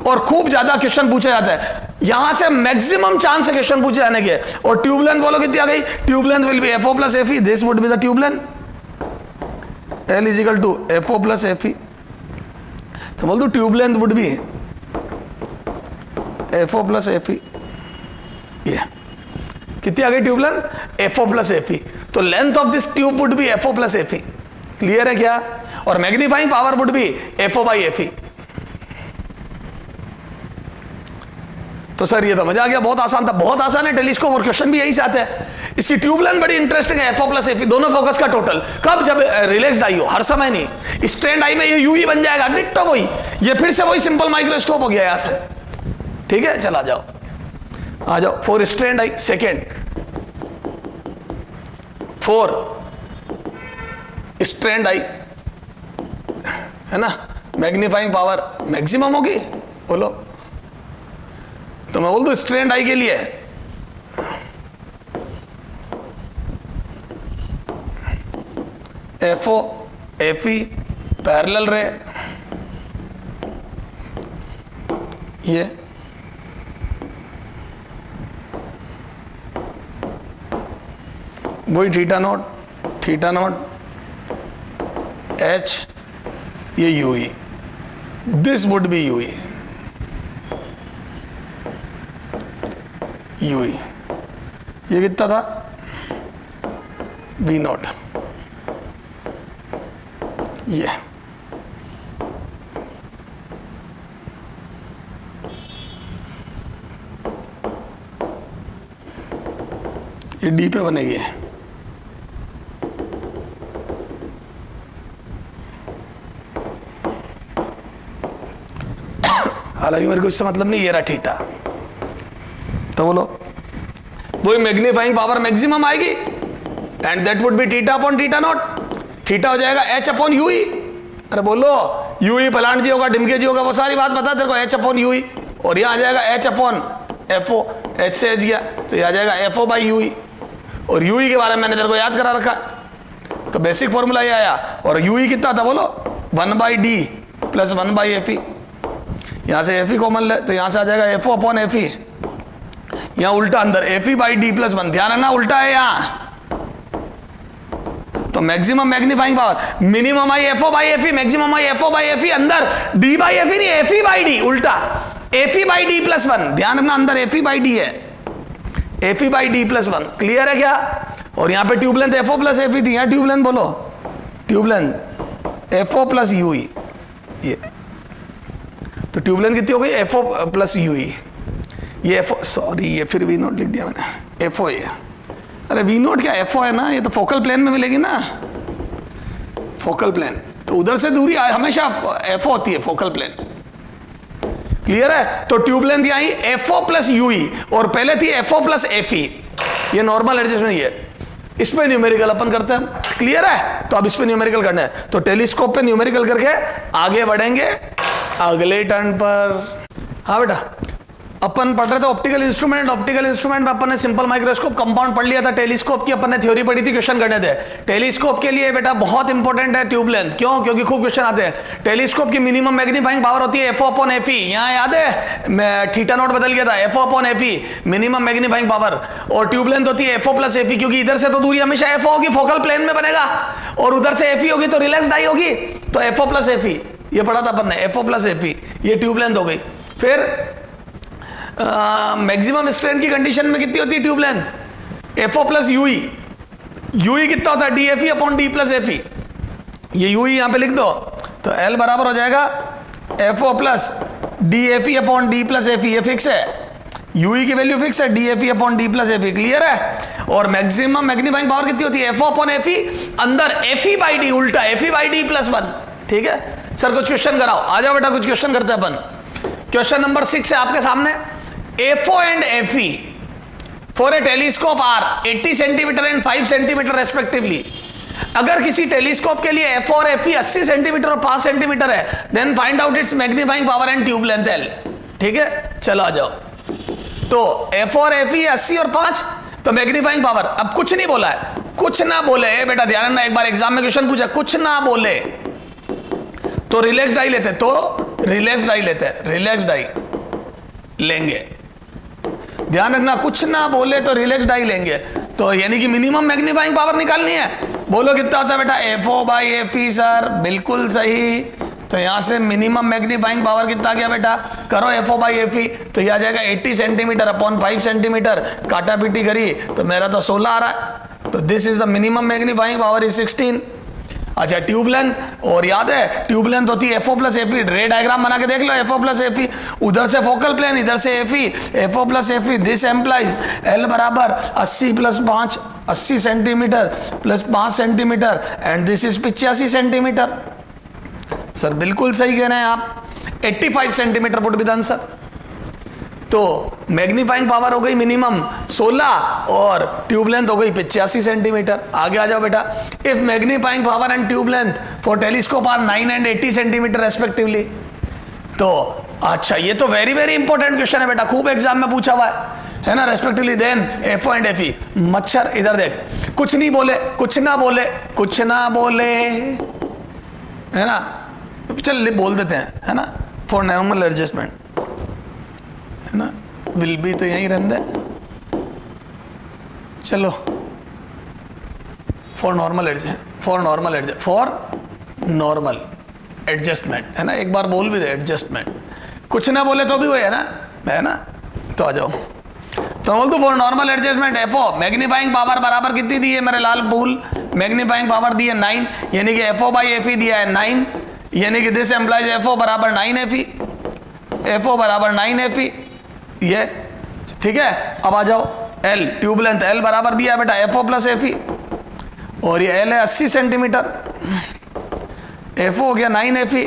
और खूब ज्यादा क्वेश्चन पूछे जाते हैं, यहां से मैक्सिमम चांस है क्वेश्चन पूछे जाने के। और ट्यूब लेंथ बोलो कितनी आ गई, tube length will be f(o+f), this would be the tube length, L = f(o+f)। तो बोल दो tube length would be f(o+f)। ये कितनी आ गई ट्यूब लेंथ, f(o+f)। तो length of this tube would be f(o+f)। Clear है क्या? और magnifying power would be FO by FE। तो सर ये तो मजा आ गया, बहुत आसान था, बहुत आसान है टेलीस्कोप, और क्वेश्चन भी यही से आते हैं। इसकी ट्यूब लेंथ बड़ी इंटरेस्टिंग है, FO प्लस FE दोनों फोकस का टोटल। कब? जब रिलैक्स्ड आई हो, हर समय नहीं। स्ट्रेंड आई में ये यूई बन जाएगा, डिट्टो वही, ये फिर से वही सिंपल माइक्रोस्कोप हो गया यहां से। ठीक है, चल आ जाओ आ जाओ। 4 स्ट्रेंड आई, सेकेंड 4 स्ट्रेंड आई, है ना, मैग्नीफाइंग पावर मैक्सिमम होगी, बोलो। तो मैं बोल दूं स्ट्रेंड आई के लिए FO FE पैरेलल रे, ये वही थीटा नॉट H, ये UE, this would B UE, ये कितना था? V0, ये D पे बनेगी। हालांकि मेरे को इससे मतलब नहीं, ये रहा थीटा। तो बोलो वही मैग्नीफाइंग पावर मैक्सिमम आएगी, and that would be theta upon theta naught. Theta हो जाएगा H अपॉन यूई। अरे बोलो यूई प्लांट जी होगा, डिमके जी होगा, वो सारी बात बता तेरे को, H अपॉन यूई। और यहाँ आ जाएगा H अपॉन FO, H से H गया तो यह आ जाएगा FO बाई यूई। और यूई के बारे में मैंने तेरे को याद करा रखा, तो बेसिक फॉर्मूला ये आया। और यूई कितना था बोलो? 1/D plus 1/FE। यहाँ से FE कॉमन ले तो यहाँ से आ जाएगा FO अपॉन FE, यहाँ उल्टा अंदर FE बाई D प्लस 1, ध्यान रखना उल्टा है यहाँ। तो maximum magnifying power minimum I FO by FE, maximum I FO by FE, अंदर D बाई FE नहीं, FE बाई D, उल्टा FE बाई D प्लस 1, ध्यान रखना अंदर FE बाई D है, FE by D plus 1। Clear है क्या? और यहाँ पे tube length FO plus FE थी, यहाँ ट्यूब लेंथ बोलो, tube length FO plus UE, ये तो ट्यूब लेंथ कितनी हो गई? FO प्लस UE, ये FO, सॉरी ये फिर V0 लिख दिया मैंने, FO ये, अरे V0 क्या FO है ना, ये तो फोकल प्लेन में मिलेगी ना, फोकल प्लेन, तो उधर से दूरी हमेशा FO होती है, फोकल प्लेन। क्लियर है? तो ट्यूब लेंथ आई FO प्लस UE, और पहले थी FO प्लस FE, ये नॉर्मल एडजस्टमेंट है। इस पे न्यूमेरिकल अपन करते हैं, क्लियर है? तो अब इस पे न्यूमेरिकल करना है, तो टेलीस्कोप पे न्यूमेरिकल करके आगे बढ़ेंगे अगले टर्न पर। हाँ बेटा, अपन पढ़ रहे थे ऑप्टिकल इंस्ट्रूमेंट में अपन ने सिंपल माइक्रोस्कोप कंपाउंड पढ़ लिया था। टेलीस्कोप की अपन ने थ्योरी पढ़ी थी, क्वेश्चन करने थे। टेलीस्कोप के लिए बेटा बहुत इंपॉर्टेंट है ट्यूब लेंथ, क्यों? क्योंकि खूब क्वेश्चन आते हैं। टेलीस्कोप की मिनिमम मैग्नीफाइंग पावर होती है FO अपॉन FE, यहाँ याद है थीटा नॉट बदल गया था, FO upon FE minimum magnifying power. और ट्यूब लेंथ होती है FO प्लस FE, क्योंकि इधर से तो दूरी हमेशा FO होगी, फोकल प्लेन में बनेगा, और उधर से FE होगी तो रिलैक्स्ड आई होगी, तो FO प्लस FE, ये पढ़ा था अपन ने, FO प्लस FE, ये ट्यूब लेंथ हो गई। फिर मैक्सिमम स्ट्रेन की कंडीशन में कितनी होती है tube length? FO plus UE, UE कितना होता है? DFE upon D plus FE, ये UE यहां पे लिख दो, तो L बराबर हो जाएगा FO plus DFE upon D plus FE, ये फिक्स है, UE की वैल्यू फिक्स है, DFE upon D plus FE, clear है? और मैक्सिमम मैग्नीफाइंग पावर कितनी होती है? FO अपॉन FE, अंदर FE बाई D, उल्टा FE बाई D प्लस 1। ठीक है सर, कुछ क्वेश्चन कराओ, आ जाओ बेटा कुछ क्वेश्चन करते हैं अपन। क्वेश्चन नंबर 6 है आपके सामने। FO and FE for a telescope are 80 centimetre and 5 centimetre respectively. अगर किसी टेलीस्कोप के लिए FO और FE 80 सेंटीमीटर और 5 सेंटीमीटर है, then find out its magnifying power and tube length L। ठीक है, चलो आ जाओ। तो FO और FE 80 और 5, तो मैग्नीफाइंग पावर, अब कुछ नहीं बोला है, कुछ ना बोले बेटा, ध्यान रखना, एक बार एग्जाम में क्वेश्चन पूछा, कुछ ना बोले तो रिलैक्स्ड आई लेते, तो रिलैक्स्ड आई लेते, रिलैक्स्ड आई लेंगे, ध्यान रखना, कुछ ना बोले तो रिलैक्स्ड आई लेंगे। तो यानी कि मिनिमम मैग्नीफाइंग पावर निकालनी है, बोलो कितना होता है बेटा? FO बाई FE, सर बिल्कुल सही। तो यहां से मिनिमम मैग्नीफाइंग पावर कितना आ गया बेटा? करो FO बाई FE, तो यह आ जाएगा 80 सेंटीमीटर अपॉन 5 सेंटीमीटर, काटा पीटी करी तो मेरा तो 16 आ रहा है, तो this is the minimum magnifying power is 16। अच्छा ट्यूब लेंथ, और याद है ट्यूब लेंथ होती है FO प्लस एफी, रे डायग्राम बना के देख लो, FO प्लस एफी, उधर से फोकल प्लेन, इधर से f e, FO plus f e, this implies L बराबर 80 plus 5, 80 centimetre plus 5 centimetre, and this is 85 centimetre. Sir बिल्कुल सही कह रहे हैं आप, 85 centimetre would be the answer. तो मैग्नीफाइंग पावर हो गई मिनिमम 16 और ट्यूब लेंथ हो गई 85 सेंटीमीटर। आगे आ जाओ बेटा, if magnifying power and tube length for telescope are 9 and 80 centimetre respectively. तो अच्छा ये तो वेरी वेरी इंपॉर्टेंट क्वेश्चन है बेटा, खूब एग्जाम में पूछा हुआ है ना, respectively then FO and FE। मच्छर इधर देख, कुछ नहीं बोले, कुछ ना बोले, कुछ ना बोले, है ना, चल बोल देते हैं, है ना, फॉर नॉर्मल एडजस्टमेंट, है ना, विल बी तो यहीं रहने दे, चलो फॉर नॉर्मल एडजस्टमेंट, है ना, एक बार बोल भी दे एडजस्टमेंट, कुछ ना बोले तो भी वही है ना, तो आ जाओ, तो बोल दो for normal adjustment FO magnifying power बराबर कितनी दी है मेरे लाल फूल, मैग्नीफाइंग पावर दी है 9, यानी कि FO बाई FE दिया है 9, यानी कि दिस एम्प्लाइज FO बराबर 9 FE, FO बराबर 9 FE, ये ठीक है। अब आ जाओ L, ट्यूब लेंथ L बराबर दिया है बेटा FO प्लस FE, और ये L है 80 सेंटीमीटर, FO हो गया 9 FE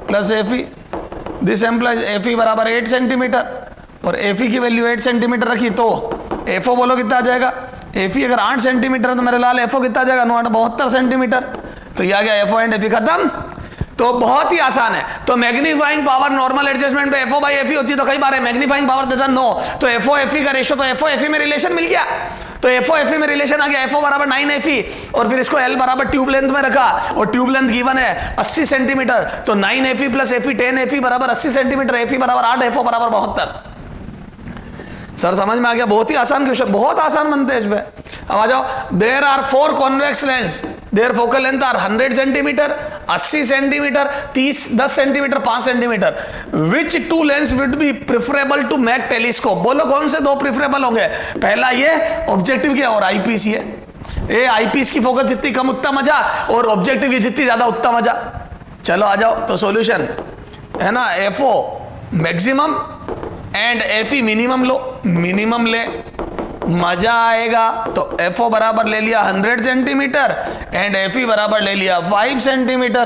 plus FE, this implies FE बराबर 8 सेंटीमीटर, और FE की वैल्यू 8 सेंटीमीटर रखी, तो FO बोलो कितना आ जाएगा, FE अगर 8 सेंटीमीटर है तो मेरे लाल FO कितना आ जाएगा 972 सेंटीमीटर। तो ये आ गया FO एंड FE खत्म। तो बहुत ही आसान है। तो मैग्नीफाइंग पावर नॉर्मल एडजस्टमेंट पे FO बाई FE होती है, तो कई बार है मैग्नीफाइंग पावर देता 9, तो FO FE का रेशियो, तो FO FE में रिलेशन मिल गया, तो FO FE में रिलेशन आ गया, FO बराबर 9 FE, और फिर इसको L बराबर ट्यूब लेंथ में रखा, और ट्यूब लेंथ गिवन है 80 सेंटीमीटर, तो 9 FE प्लस FE 10 FE बराबर 80 सेंटीमीटर, FE बराबर 8, FO बराबर 72। सर समझ में आ गया, बहुत ही आसान क्वेश्चन, बहुत आसान बनते हैं इसमें। अब आ जाओ, there are 4 convex lens, their focal length are 100 centimetre, 80 centimetre, 10 centimetre, 5 centimetre, which 2 lens would be preferable to make telescope. बोलो कौन से 2 प्रेफरेबल होंगे, पहला ये ऑब्जेक्टिव के, और आईपीस ये आईपीस की फोकस जितनी कम उतना मजा, और ऑब्जेक्टिव की जितनी ज्यादा उतना मजा। चलो आ जाओ, तो सॉल्यूशन है ना, FO maximum and FE minimum low, minimum ले, मजा आएगा। तो FO बराबर ले लिया 100 सेंटीमीटर एंड FE बराबर ले लिया 5 सेंटीमीटर।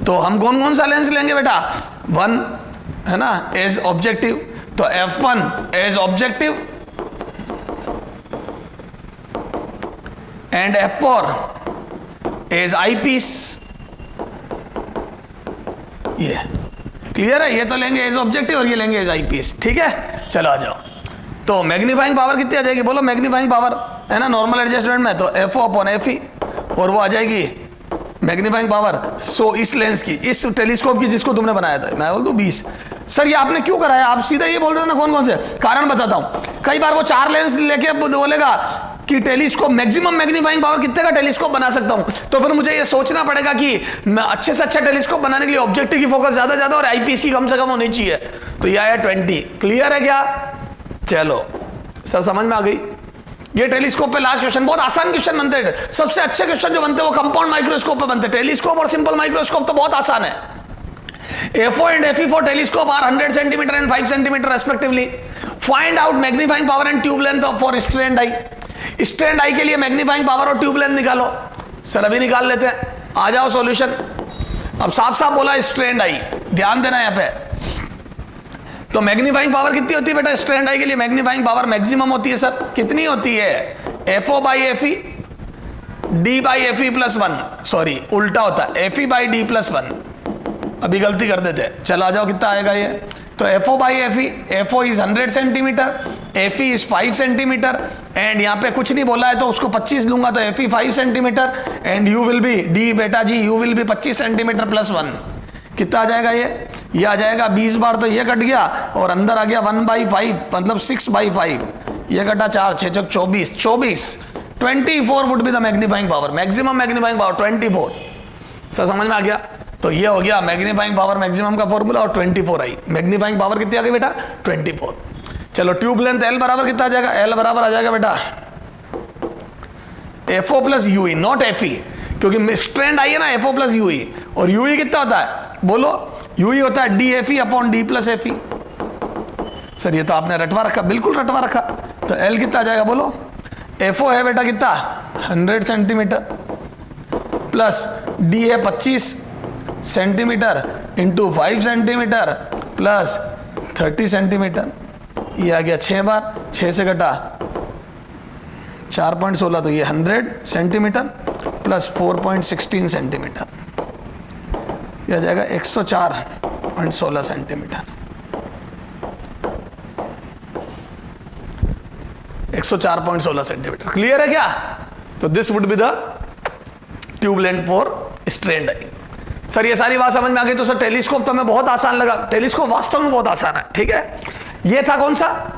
तो हम कौन कौन सा लेंस लेंगे बेटा, 1 है ना एज ऑब्जेक्टिव, तो F1 as objective and F4 as eyepiece. ये क्लियर है, ये तो लेंगे एज ऑब्जेक्टिव और ये लेंगे एज आईपीस, ठीक है। चलो आ जाओ, तो मैग्नीफाइंग पावर कितनी आ जाएगी, बोलो मैग्नीफाइंग पावर है ना नॉर्मल एडजस्टमेंट में, तो FO अपॉन FE, और वो आ जाएगी मैग्नीफाइंग पावर सो इस लेंस की, इस टेलीस्कोप की जिसको तुमने बनाया था, मैं बोल दूं 20। सर ये आपने क्यों कराया, आप सीधा ये बोल रहे हो ना कौन कौन से, कारण बताता हूं। कई बार वो 4 लेंस लेके बोलेगा कि टेलीस्कोप मैक्सिमम मैग्नीफाइंग पावर कितने का टेलीस्कोप बना सकता हूं, तो फिर मुझे ये सोचना पड़ेगा कि मैं अच्छे से अच्छा टेलीस्कोप बनाने के लिए ऑब्जेक्टिव की फोकस ज्यादा और आईपीस की कम से कम होनी चाहिए, तो यह है 20। क्लियर है क्या, चलो सर समझ में आ गई। ये टेलीस्कोप पे लास्ट क्वेश्चन, बहुत आसान क्वेश्चन बनते हैं, सबसे अच्छे क्वेश्चन जो बनते हैं वो कंपाउंड माइक्रोस्कोप पे बनते हैं, टेलीस्कोप और सिंपल माइक्रोस्कोप तो बहुत आसान है। FO and FE for telescope are 100 centimeter and 5 centimeter respectively. Find out magnifying power and tube length for strained eye. स्ट्रेंड आई के लिए मैग्नीफाइंग पावर और ट्यूब लेंथ निकालो। सर अभी निकाल लेते हैं, आ जाओ सॉल्यूशन। अब साफ साफ बोला स्ट्रेंड आई, ध्यान देना यहां पे। तो मैग्नीफाइंग पावर कितनी होती है बेटा स्ट्रेंड आई के लिए, मैग्नीफाइंग पावर मैक्सिमम होती है सर, कितनी होती है, FO by FE D by FE plus 1, sorry उल्टा होता है FE बाई D प्लस 1, अभी गलती कर देते। चलो आ जाओ, कितना आएगा ये, तो FO by FE, FO is 100 centimetre, FE is 5 centimetre, and यहाँ पे कुछ नहीं बोला है तो उसको 25 लूंगा, तो FE 5 centimetre and U will be D बेटा जी, U will be 25 centimetre plus 1, कितना आ जाएगा ये आ जाएगा 20 बार, तो ये कट गया और अंदर आ गया 1/5 मतलब 6/5, ये कटा 4 6 24 24 would be the magnifying power, maximum magnifying power 24। Sir समझ में आ गया, तो ये हो गया मैग्नीफाइंग पावर मैक्सिमम का फॉर्मूला, और 24 आई मैग्नीफाइंग पावर कितनी आ गई बेटा 24। चलो ट्यूब लेंथ L बराबर कितना आ जाएगा, L बराबर आ जाएगा बेटा FO plus UE not FE, क्योंकि स्ट्रेंड आई है ना FO प्लस UE, और UE कितना होता है बोलो, UE होता है DFE upon D plus FE। Sir ये तो आपने रटवा रखा, बिल्कुल रटवा रखा। तो L कितना आ जाएगा बोलो, FO है बेटा कितना 100 सेंटीमीटर प्लस D है 25 centimetre into 5 centimetre plus 30 centimetre, ये आ गया 6 बार, 6 से घटा 4.16, तो ये 100 सेंटीमीटर प्लस 4.16 सेंटीमीटर, यह आ जाएगा 104.16 सेंटीमीटर, 104.16 सेंटीमीटर। क्लियर है क्या? तो this would be the tube length for strain die. Sir ये सारी बात समझ में आ गई। तो सर टेलीस्कोप तो हमें बहुत आसान लगा, टेलीस्कोप वास्तव में बहुत आसान है, ठीक है। ये था कौन सा,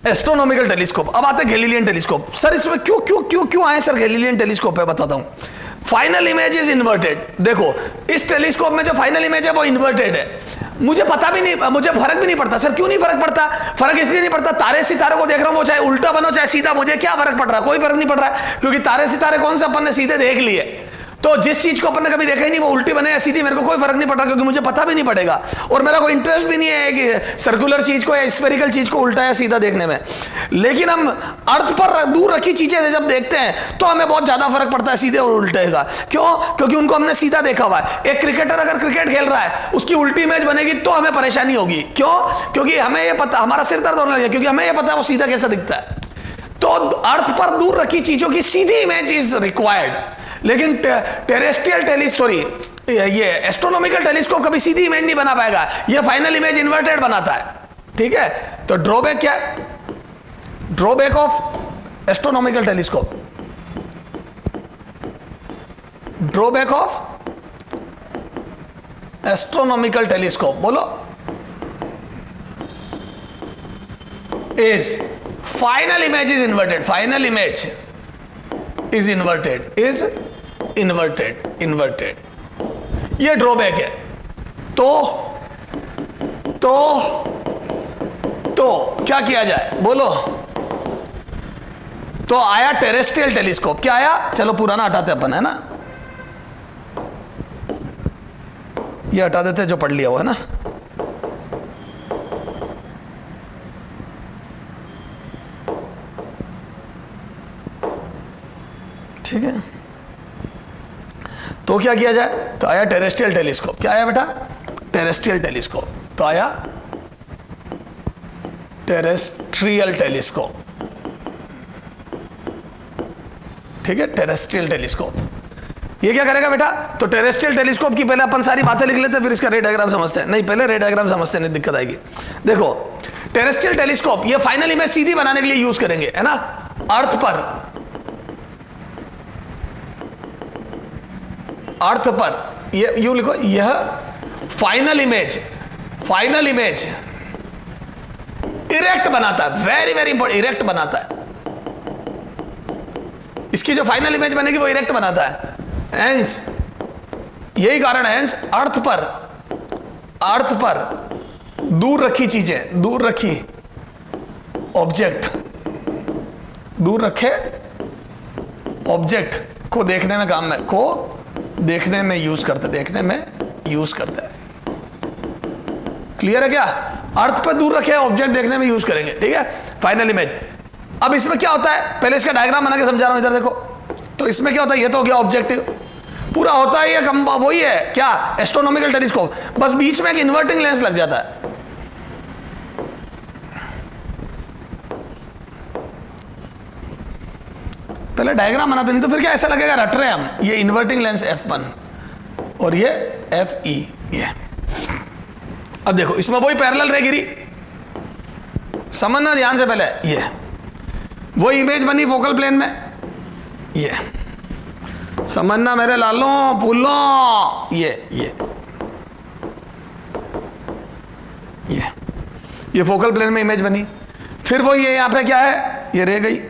एस्ट्रोनॉमिकल टेलीस्कोप। अब आते हैं गैलीलियन टेलीस्कोप। सर इसमें क्यों क्यों क्यों क्यों आए सर गैलीलियन टेलीस्कोप है, बताता हूं। Final image is inverted. देखो इस टेलीस्कोप में जो फाइनल इमेज है वो इन्वर्टेड है। मुझे पता भी नहीं, मुझे फर्क भी नहीं पड़ता। सर क्यों नहीं फर्क पड़ता? फर्क इसलिए नहीं पड़ता, तारे सितारों को देख रहा हूं, वो चाहे उल्टा बनो चाहे सीधा, मुझे क्या फर्क पड़ रहा है? कोई फर्क नहीं पड़ रहा है, क्योंकि तारे सितारे कौन से अपन ने सीधे देख लिए। तो जिस चीज को अपन ने कभी देखा ही नहीं, वो उल्टी बने या सीधी, मेरे को कोई फर्क नहीं पड़ रहा, क्योंकि मुझे पता भी नहीं पड़ेगा और मेरा कोई इंटरेस्ट भी नहीं है कि सर्कुलर चीज को या स्फेरिकल चीज को उल्टा या सीधा देखने में। लेकिन हम अर्थ पर दूर रखी चीजें जब देखते हैं तो हमें बहुत ज्यादा फर्क पड़ता है सीधे और उल्टे का। क्यों? क्योंकि उनको हमने सीधा देखा हुआ है। एक क्रिकेटर अगर क्रिकेट खेल रहा है, उसकी उल्टी इमेज बनेगी तो हमें परेशानी होगी। क्यों? क्योंकि हमें यह पता, हमारा सिर दर्द होने लगेगा, क्योंकि हमें यह पता है वो सीधा कैसा दिखता है। तो अर्थ पर दूर रखी चीजों की सीधी इमेज इज रिक्वायर्ड। लेकिन ये एस्ट्रोनॉमिकल टेलीस्कोप कभी सीधी इमेज नहीं बना पाएगा, ये फाइनल इमेज इन्वर्टेड बनाता है, ठीक है। तो ड्रॉबैक क्या है? Drawback of astronomical telescope, drawback of astronomical telescope बोलो, is final image is inverted. Final image is inverted, is inverted, inverted, ये ड्रॉबैक है। तो क्या किया जाए बोलो? तो आया टेरेस्ट्रियल टेलीस्कोप। क्या आया? चलो पुराना हटाते अपन, है ना, ये हटा देते जो पढ़ लिया हुआ है ना। ठीक है, तो क्या किया जाए? तो आया टेरेस्ट्रियल टेलीस्कोप। क्या आया बेटा? Terrestrial telescope. तो आया टेरेस्ट्रियल टेलीस्कोप, ठीक है, टेरेस्ट्रियल टेलीस्कोप। ये क्या करेगा बेटा? तो टेरेस्ट्रियल टेलीस्कोप की पहले अपन सारी बातें लिख लेते हैं, फिर इसका रे डायग्राम समझते हैं। नहीं, पहले रे डायग्राम समझते हैं, नहीं दिक्कत आएगी। देखो टेरेस्ट्रियल टेलीस्कोप ये फाइनल इमेज सीधी बनाने के लिए यूज करेंगे, है ना। अर्थ पर ये यूं लिखो, यह फाइनल इमेज इरेक्ट बनाता है। वेरी वेरी इंपॉर्टेंट, इरेक्ट बनाता है। इसकी जो फाइनल इमेज बनेगी वो इरेक्ट बनाता है। हेंस यही कारण है, हेंस अर्थ पर दूर रखी चीजें, दूर रखी ऑब्जेक्ट, दूर रखे ऑब्जेक्ट को देखने में काम में, को देखने में यूज करते, देखने में यूज करता है। क्लियर है क्या? अर्थ पर दूर रखे ऑब्जेक्ट देखने में यूज करेंगे, ठीक है, फाइनल इमेज। अब इसमें क्या होता है, पहले इसका डायग्राम बना के समझा रहा हूं, इधर देखो। तो इसमें क्या होता है, ये तो हो गया ऑब्जेक्टिव, पूरा होता है ये वही है क्या, एस्ट्रोनॉमिकल टेलीस्कोप, बस बीच में एक इन्वर्टिंग लेंस लग जाता है। पहले डायग्राम बनाते, नहीं तो फिर क्या ऐसा लगेगा रट रहे हम। ये इन्वर्टिंग लेंस F1 और ये FE, ये। अब देखो इसमें वही पैरेलल रे गिरी, समझना ध्यान से। पहले ये वो इमेज बनी फोकल प्लेन में, ये समझना मेरे लालों फूलों, ये फोकल प्लेन में इमेज बनी। फिर वो ये यहां पे क्या है, ये रह गई,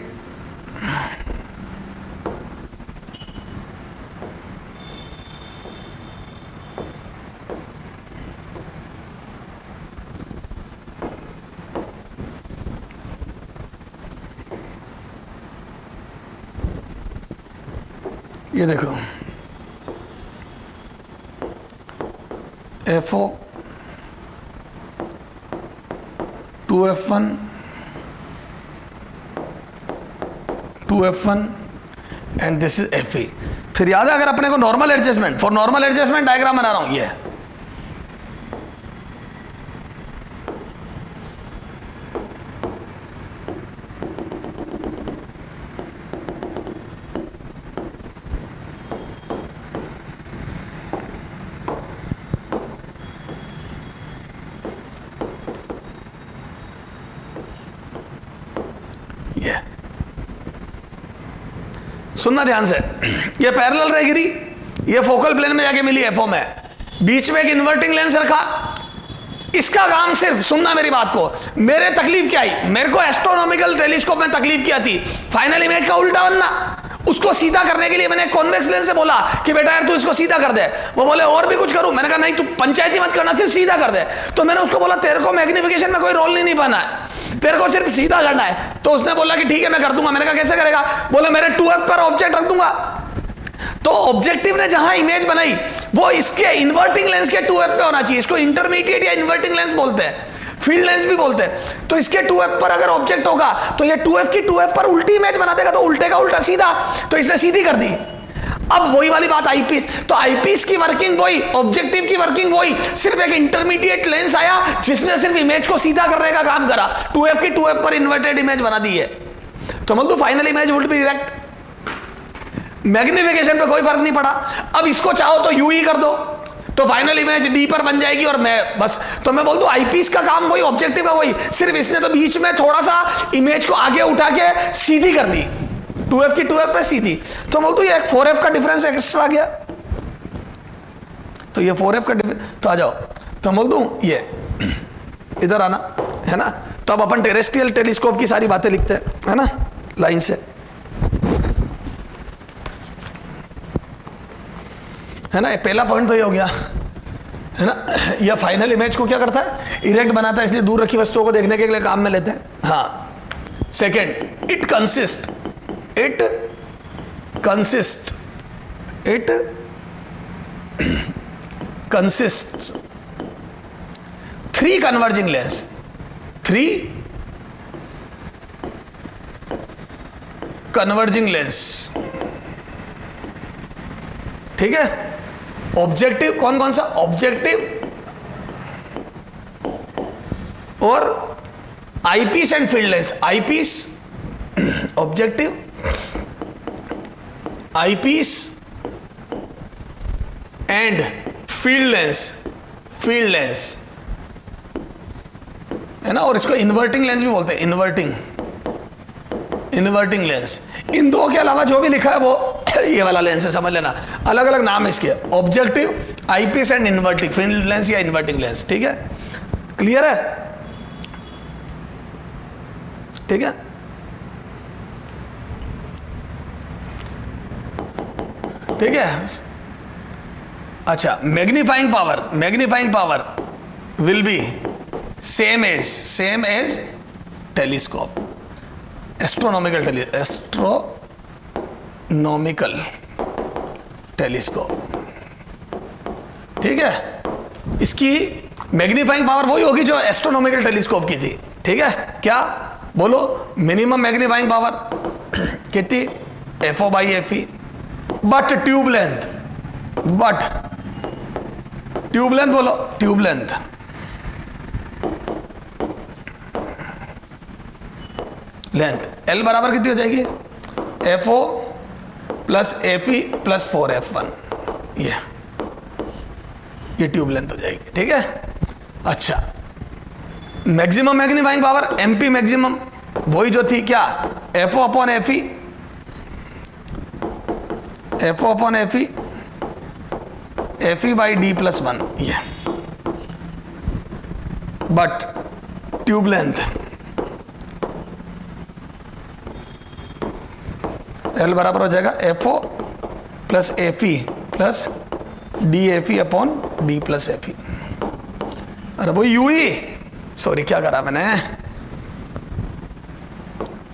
ये देखो FO 2F1 2F1 and this is Fe। फिर याद है अगर अपने को normal adjustment, for normal adjustment diagram बना रहा हूं, ये सुनना ध्यान से, ये पैरेलल रहेगी, ये फोकल प्लेन में जाके मिली एफओ में, बीच में एक इन्वर्टिंग लेंस रखा। इसका काम सिर्फ सुनना मेरी बात को, मेरे तकलीफ क्या आई, मेरे को एस्ट्रोनॉमिकल टेलीस्कोप में तकलीफ क्या थी, फाइनल इमेज का उल्टा बनना। उसको सीधा करने के लिए मैंने कॉन्वेक्स लेंस से बोला कि बेटा यार तू इसको सीधा कर दे। वो बोले और भी कुछ करूं, मैंने कहा नहीं तू पंचायती मत करना, सिर्फ सीधा कर दे। तो मैंने उसको बोला तेरे को मैग्निफिकेशन में कोई रोल नहीं पाना है, तेरे को सिर्फ सीधा करना है। तो उसने बोला कि ठीक है मैं कर दूंगा। मैंने कहा कैसे करेगा, बोले मेरे 2F पर ऑब्जेक्ट रख दूंगा। तो ऑब्जेक्टिव ने जहां इमेज बनाई वो इसके इन्वर्टिंग लेंस के 2F पे होना चाहिए। इसको इंटरमीडिएट या इन्वर्टिंग लेंस बोलते हैं, फील्ड लेंस भी बोलते हैं। तो इसके 2F पर अगर ऑब्जेक्ट होगा तो ये 2F की 2F पर उल्टी इमेज बना देगा, तो उल्टे का उल्टा सीधा, तो इसने सीधी कर दी। अब वही वाली बात आईपीस, तो आईपीस की वर्किंग वही, ऑब्जेक्टिव की वर्किंग वही, सिर्फ एक इंटरमीडिएट लेंस आया जिसने सिर्फ इमेज को सीधा करने का काम करा, 2F की 2F पर इन्वर्टेड इमेज बना दी है। तो मतलब final image would be direct, magnification पे कोई फर्क नहीं पड़ा। अब इसको चाहो तो यू ही कर दो, तो फाइनल इमेज डी पर बन जाएगी और मैं बस। तो मैं बोल दूं आईपीस का काम वही, ऑब्जेक्टिव का वही, सिर्फ इसने तो बीच में थोड़ा सा इमेज को आगे उठा के सीधी कर दी, 2F की 2F पे सीधी। तो बोल दूं ये एक 4F का डिफरेंस एक्स्ट्रा आ गया, तो ये 4F का डिफरेंस। तो आ जाओ, तो बोल दूं ये इधर आना है ना। तो अब अपन टेरेस्ट्रियल टेलीस्कोप की सारी बातें लिखते हैं, है ना, लाइन से, है ना। पहला पॉइंट तो ये हो गया, है ना। यह फाइनल इमेज को क्या करता है, इरेक्ट बनाता है, इसलिए दूर रखी वस्तुओं को देखने के लिए काम में लेते हैं। हाँ, second, it consist 3 converging lens, 3 converging lens, ठीक है। ऑब्जेक्टिव कौन कौन सा, ऑब्जेक्टिव और eyepiece and field lens, eyepiece, objective, eyepiece and field lens, है ना। और इसको इन्वर्टिंग लेंस भी बोलते हैं, इन्वर्टिंग लेंस। इन दो के अलावा जो भी लिखा है वो ये वाला लेंस है, समझ लेना, अलग अलग नाम है इसके, objective, eyepiece and inverting, field lens या इन्वर्टिंग लेंस, ठीक है। क्लियर है, ठीक है। ठीक है, अच्छा, magnifying power will be same as telescope, astronomical telescope, ठीक है। इसकी मैग्नीफाइंग पावर वही होगी जो एस्ट्रोनॉमिकल टेलीस्कोप की थी, ठीक है। क्या बोलो, मिनिमम मैग्नीफाइंग पावर कितनी, FO/FE, बट ट्यूब लेंथ बोलो, ट्यूब लेंथ L बराबर कितनी हो जाएगी, FO plus FE plus 4F1, ये ट्यूब लेंथ हो जाएगी, ठीक है। अच्छा, maximum magnifying power MP maximum वही जो थी, क्या, FO/FE, FE/D+1, ये, बट ट्यूब लेंथ L बराबर हो जाएगा FO plus FE plus DFE/D+FE। अरे वो UE, सॉरी क्या करा मैंने,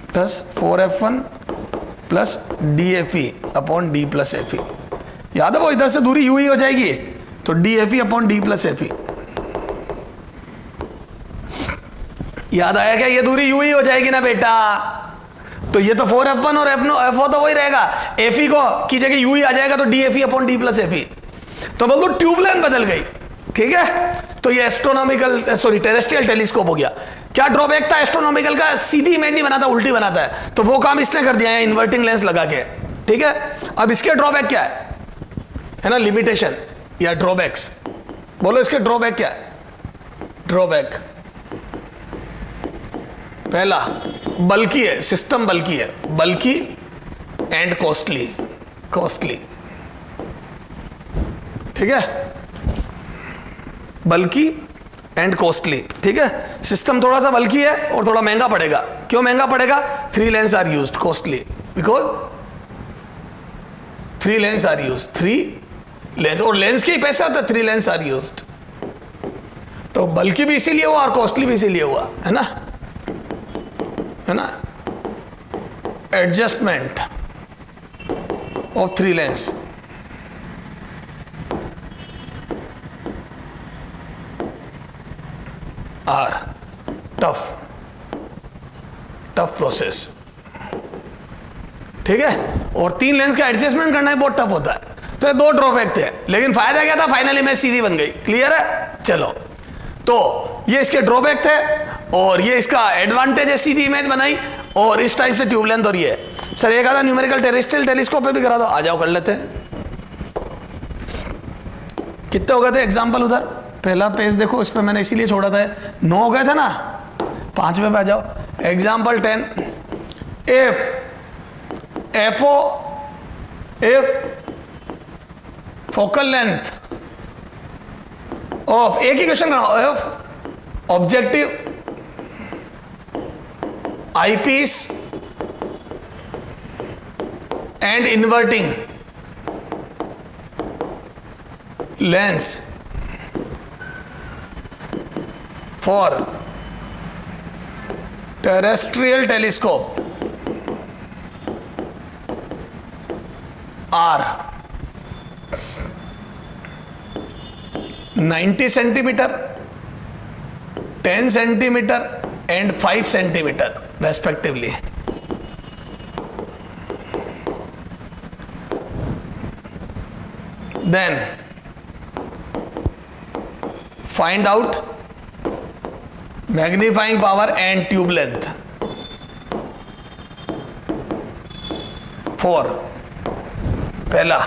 plus 4F1 plus D F E upon D plus F E. याद है वो इधर से दूरी यू ही हो जाएगी, तो D F E upon D plus F E. याद आया क्या? ये दूरी यू ही हो जाएगी ना बेटा, तो ये तो 4f1 और FO तो वही रहेगा, एफ ई को की जगह यू ही आ जाएगा, तो D F E upon D plus F E. तो बोल दो ट्यूब लेंथ बदल गई, ठीक है। तो ये एस्ट्रोनॉमिकल सॉरी टेरेस्ट्रियल टेलीस्कोप हो गया। क्या ड्रॉबैक था एस्ट्रोनॉमिकल का? सीधी इमेज नहीं बनाता, उल्टी बनाता है, तो वो काम इसने कर दिया है इन्वर्टिंग लेंस लगा के, ठीक है। अब इसके ड्रॉबैक क्या है ना, लिमिटेशन या ड्रॉबैक्स। बोलो इसके ड्रॉबैक क्या है? ड्रॉबैक पहला बल्कि है, सिस्टम बल्कि है, बल्कि एंड कॉस्टली, कॉस्टली, ठीक है, बल्कि एंड कॉस्टली, ठीक है। सिस्टम थोड़ा सा बल्कि है और थोड़ा महंगा पड़ेगा। क्यों महंगा पड़ेगा? 3 lens are used, costly, because 3 lens are used, 3 lens, और लेंस के ही पैसे होते हैं, 3 लेंस आर यूज्ड। तो बल्कि भी इसीलिए हुआ और कॉस्टली भी इसीलिए हुआ, है ना, है ना। Adjustment of 3 lens are tough process, ठीक है। और 3 लेंस का एडजस्टमेंट करना ही बहुत टफ होता है। तो ये 2 ड्रॉबैक थे, लेकिन फायदा क्या था? फाइनली इमेज सीधी बन गई। क्लियर है? चलो, तो ये इसके ड्रॉबैक थे और ये इसका एडवांटेज है, सीधी इमेज बनाई। और इस टाइप से ट्यूब लेंथ। और ये सर एक आधा न्यूमेरिकल टेरेस्ट्रियल टेलीस्कोप पे भी करा दो, आ जाओ कर लेते हैं। कितने हो गए थे एग्जाम्पल? उधर पहला पेज देखो, इस पे मैंने इसीलिए छोड़ा था, 9 हो गए थे ना, 5वें पे आ जाओ। Example 10, if focal length of, एक ही क्वेश्चन का, if objective eyepiece and inverting lens for terrestrial telescope are 90 centimeter, 10 centimeter and 5 centimeter respectively. Then find out magnifying power and tube length for पहला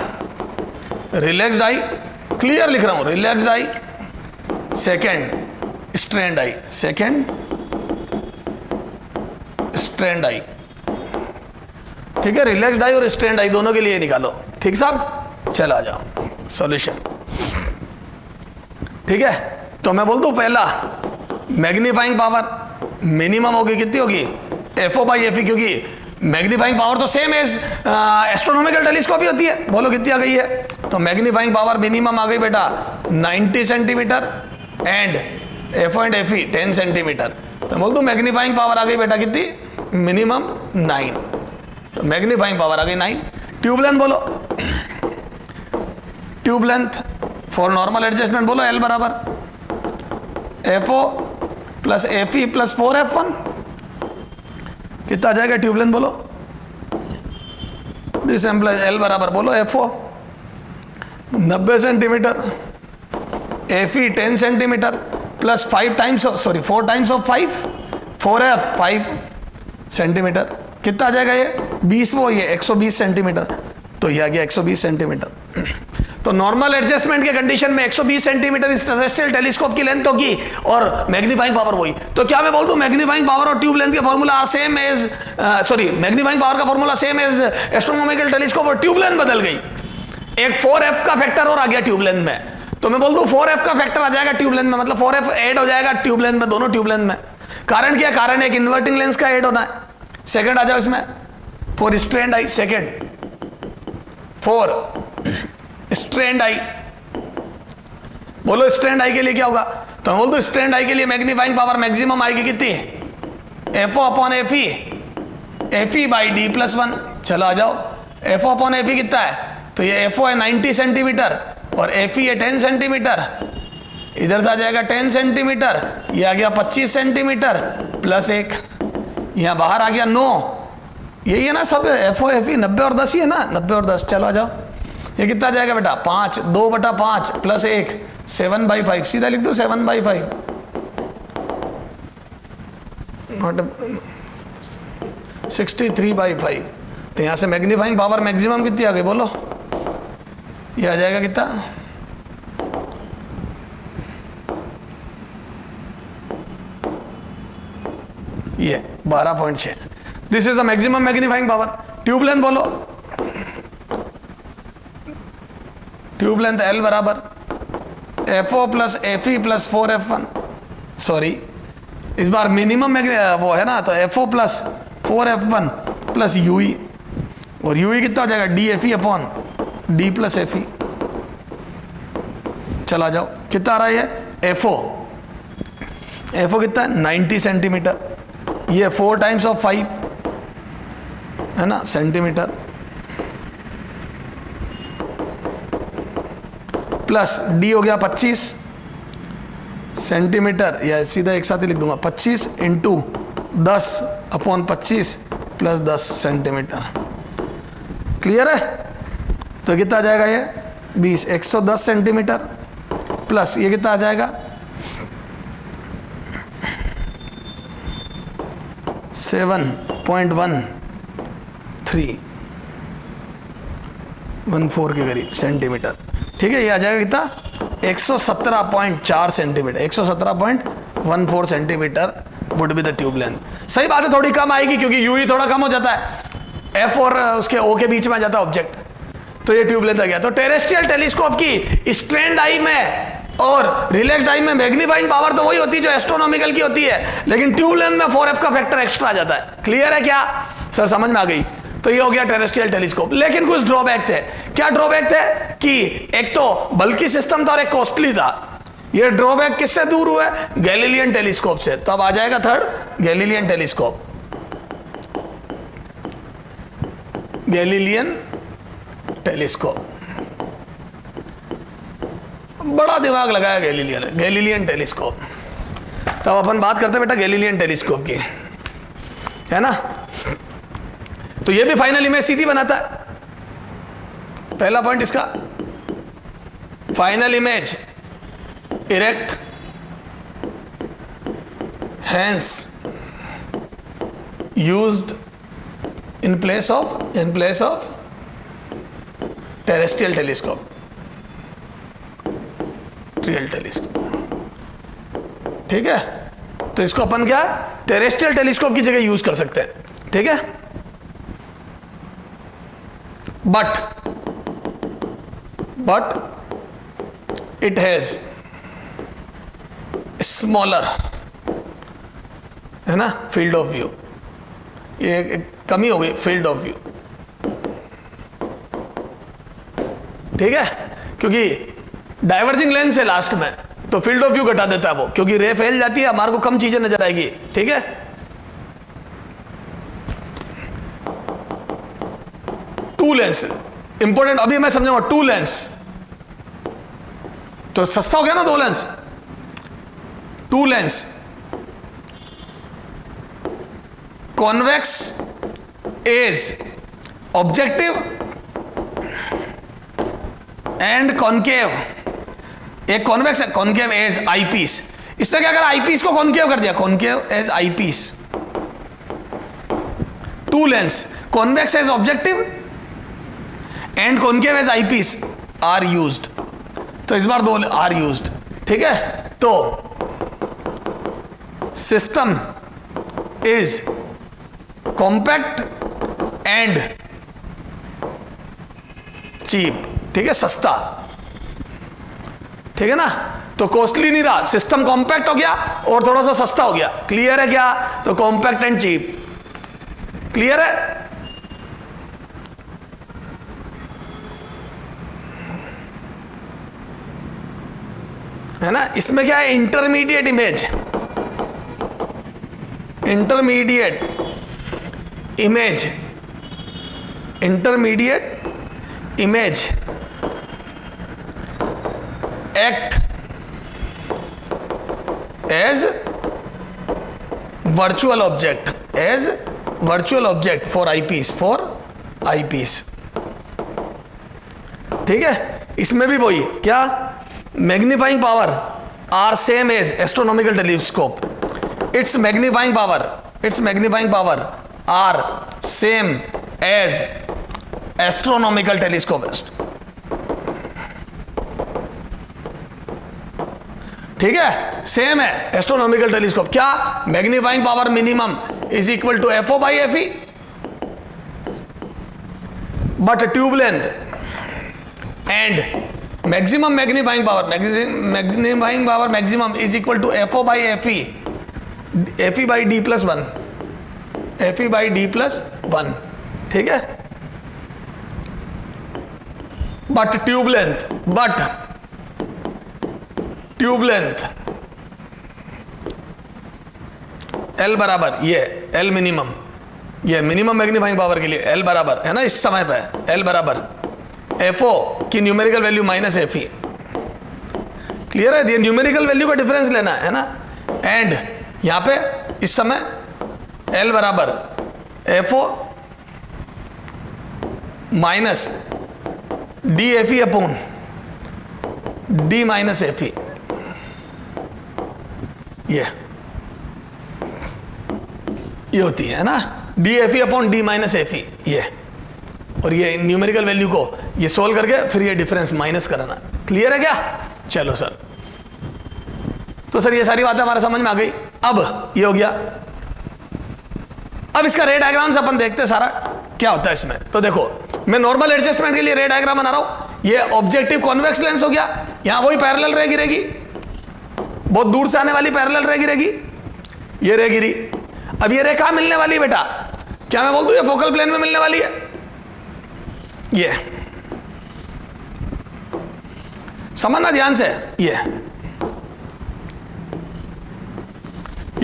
रिलैक्स्ड आई, clear लिख रहा हूं, relaxed आई। Second स्ट्रेंड आई, second स्ट्रेंड आई, ठीक है। Relaxed आई और स्ट्रेंड आई दोनों के लिए निकालो, ठीक साहब। चल आ जाओ सॉल्यूशन, ठीक है। तो मैं बोल दूं पहला मैग्नीफाइंग पावर मिनिमम होगी, कितनी होगी? FO बाई FE, क्योंकि मैग्नीफाइंग पावर तो सेम एज एस्ट्रोनॉमिकल टेलीस्कोप ही होती है। बोलो कितनी आ गई है? तो मैग्नीफाइंग पावर मिनिमम आ गई बेटा 90 centimetre and FO and FE 10 centimetre. तो बोल दो मैग्नीफाइंग पावर आ गई बेटा कितनी? मिनिमम 9। तो मैग्नीफाइंग पावर आ गई 9। ट्यूब लेंथ बोलो, tube length for normal adjustment बोलो L बराबर FO plus FE plus 4F1, कितना आ जाएगा ट्यूब लेंथ बोलो? दिस एम्प्लॉय L बराबर बोलो FO 90 centimetre, FE 10 centimetre plus 5 times of, sorry 4 times of 5, 4F 5 centimetre, कितना आ जाएगा ये? 20, वो ये 120 सेंटीमीटर। तो ये आ गया 120 सेंटीमीटर। तो नॉर्मल एडजस्टमेंट के कंडीशन में 120 सेंटीमीटर इस टेरेस्ट्रियल टेलीस्कोप की लेंथ होगी और मैग्नीफाइंग पावर वही। तो क्या मैं बोल दूं मैग्नीफाइंग पावर और ट्यूब लेंथ के formula are same as, sorry magnifying power का formula same as astronomical telescope और ट्यूब लेंथ बदल गई। एक 4F का फैक्टर और आ गया ट्यूब लेंथ में। तो मैं बोल दूं 4F का फैक्टर आ जाएगा ट्यूब लेंथ में, मतलब 4F ऐड हो जाएगा ट्यूब लेंथ में, दोनों ट्यूब लेंथ में। कारण क्या? कारण एक इन्वर्टिंग लेंस का ऐड होना है। सेकंड आ जाओ इसमें, for strained eye, second for strained eye, बोलो स्ट्रेंड आई के लिए क्या होगा? तो बोल दो स्ट्रेंड आई के लिए मैग्नीफाइंग पावर मैक्सिमम आएगी कितनी? FO upon FE, FE by D+1। चलो आ जाओ, एफ अपॉन एफ कितना है, तो ये एफ है 90 सेंटीमीटर और एफ है 10 सेंटीमीटर, इधर से आ जाएगा 10 सेंटीमीटर, ये आ गया 25 सेंटीमीटर प्लस 1, यहाँ बाहर आ गया 9, यही है ना सब, एफ ओ एफ ई 90 और 10 ही है ना, 90 और 10। चलो आ जाओ, ये कितना आ जाएगा बेटा 5, 2/5 प्लस 1 7/5, सीधा लिख दो 7/5, नॉट 63/5। तो यहाँ से मैग्नीफाइंग पावर मैक्सिमम कितनी आ गई बोलो, ये आ जाएगा कितना, ये 12.6। This is the maximum magnifying power. Tube length बोलो, ट्यूब लेंथ L बराबर FO plus FE plus 4F1, sorry इस बार मिनिमम वो है ना, तो FO plus 4F1 plus UE, और UE कितना हो जाएगा DFE upon D plus FE। चला जाओ, कितना आ रहा है FO कितना है 90 सेंटीमीटर, ये 4 टाइम्स ऑफ 5 है ना सेंटीमीटर, प्लस D हो गया 25 सेंटीमीटर, या सीधा एक साथ ही लिख दूंगा 25 into 10 upon 25 plus 10 centimetre. Clear है? तो कितना आ जाएगा ये 20, 110 सेंटीमीटर प्लस ये कितना आ जाएगा 7.14 के करीब सेंटीमीटर। ठीक है, ये आ जाएगा कितना 117.4 centimetre, 117.14 centimetre would be the tube length. सही बात है, थोड़ी कम आएगी क्योंकि यूई थोड़ा कम हो जाता है, एफ और उसके ओ के बीच में आ जाता है ऑब्जेक्ट, तो ये ट्यूब लेंथ आ गया। तो टेरेस्ट्रियल टेलीस्कोप की स्ट्रेंड आई में और रिलैक्स्ड आई में मैग्नीफाइंग पावर तो वही होती है जो एस्ट्रोनॉमिकल की होती है, लेकिन ट्यूब लेंथ में 4F का फैक्टर एक्स्ट्रा आ जाता है। क्लियर है क्या सर, समझ में आ गई? तो ये हो गया टेरेस्ट्रियल टेलीस्कोप। लेकिन कुछ ड्रॉबैक थे। क्या ड्रॉबैक थे कि एक तो बल्कि सिस्टम था और एक कॉस्टली था। ये ड्रॉबैक किससे दूर हुआ है? गैलीलियन टेलीस्कोप से। तो अब आ जाएगा third Galilean telescope. Galilean telescope बड़ा दिमाग लगाया गैलीलियन टेलीस्कोप। तो अब अपन बात करते हैं बेटा गैलीलियन टेलीस्कोप की, है ना। तो ये भी फाइनल इमेज सीधी बनाता है। पहला पॉइंट इसका, final image erect, hence used in place of terrestrial telescope, real telescope. ठीक है, तो इसको अपन क्या टेरेस्ट्रियल टेलीस्कोप की जगह यूज कर सकते हैं। ठीक है, बट इट हैज स्मॉलर, है ना, फील्ड ऑफ व्यू। ये एक कमी हो गई फील्ड ऑफ व्यू। ठीक है, क्योंकि डाइवर्जिंग लेंस है लास्ट में, तो फील्ड ऑफ व्यू घटा देता है वो, क्योंकि रे फैल जाती है, हमारे को कम चीजें नजर आएगी। ठीक है, टू लेंस इंपॉर्टेंट, अभी मैं समझाऊंगा। टू लेंस तो सस्ता हो गया ना, दो लेंस। Two lens convex as objective and concave. एक कॉन्वेक्स है, कॉनकेव एज आईपीस। इसने क्या करा, आईपीस को कॉनकेव कर दिया, concave as eyepiece. Two lens convex as objective and concave as eyepiece are used. तो इस बार दो आर यूज्ड। ठीक है, तो system is compact and cheap. ठीक है, सस्ता। ठीक है ना, तो कॉस्टली नहीं रहा, सिस्टम कॉम्पैक्ट हो गया और थोड़ा सा सस्ता हो गया। क्लियर है क्या? तो कॉम्पैक्ट एंड चीप। क्लियर है? है ना, इसमें क्या है, intermediate image, intermediate image intermediate image act as virtual object for eyepiece. ठीक है, इसमें भी वही क्या, magnifying power are same as astronomical telescope, its magnifying power are same as astronomical telescope. ठीक है, सेम है एस्ट्रोनॉमिकल टेलीस्कोप। क्या, magnifying power minimum is equal to FO by FE, but tube length and maximum magnifying power maximum is equal to FO by FE by D plus one. ठीक है, but tube length L बराबर, ये L minimum, ये minimum magnifying power के लिए L बराबर है ना, इस समय पे L बराबर FO की numerical value minus FE। Clear है, ये न्यूमेरिकल वैल्यू का डिफरेंस लेना है ना। एंड यहां पे इस समय L बराबर FO minus DFE upon D minus FE, ये होती है ना, DFE upon D minus FE ये। और ये न्यूमेरिकल वैल्यू को ये सोल्व करके फिर ये डिफरेंस माइनस करना। क्लियर है क्या? चलो सर, तो सर ये सारी बातें हमारे समझ में आ गई। अब ये हो गया, अब इसका रे डायग्राम से अपन देखते हैं सारा क्या होता है इसमें। तो देखो, मैं नॉर्मल एडजस्टमेंट के लिए रे डायग्राम बना रहा हूं। ये ऑब्जेक्टिव कॉन्वेक्स लेंस हो गया, यहां वही पैरेलल रे गिरेगी, बहुत दूर से आने वाली पैरेलल रे गिरेगी, ये रे गिरी। अब ये रे कहां मिलने वाली है बेटा? क्या मैं बोल दूं ये फोकल प्लेन में मिलने वाली है? ये समझना ध्यान से, ये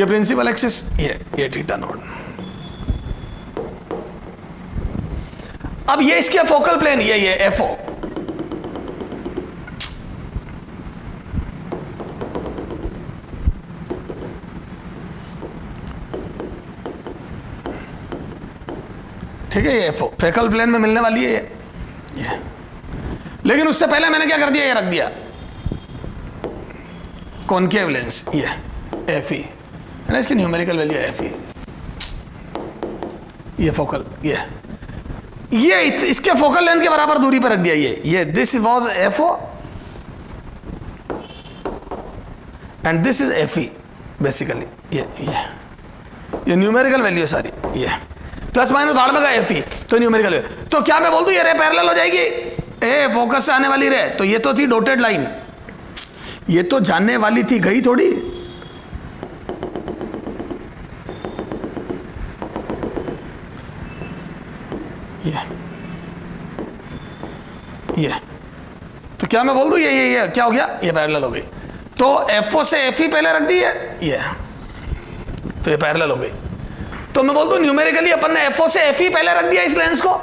प्रिंसिपल एक्सिस, ये थीटा नोड। अब ये इसके फोकल प्लेन, ये एफओ, ठीक है, ये एफओ फोकल प्लेन में मिलने वाली है ये। लेकिन उससे पहले मैंने क्या कर दिया, ये रख दिया कॉनकेव लेंस, ये एफई है ना, इसकी न्यूमेरिकल वैल्यू एफई, ये फोकल, ये इसके फोकल लेंथ के बराबर दूरी पर रख दिया ये this was FO and this is FE basically. ये न्यूमेरिकल वैल्यू सारी, ये प्लस माइनस भाड़ में गया एफई, तो न्यूमेरिकल वैल्यू। तो क्या मैं बोल दूं ये रे पैरेलल हो जाएगी, ए फोकस से आने वाली रे, तो ये तो थी डॉटेड लाइन, ये तो जाने वाली थी, गई थोड़ी। ये तो क्या मैं बोल दूं ये क्या हो गया, ये पैरेलल हो गई। तो एफओ से एफई पहले रख दी है, ये तो ये पैरेलल हो गई। तो मैं बोल दूं न्यूमेरिकली अपन ने एफओ से एफई पहले रख दिया इस लेंस को,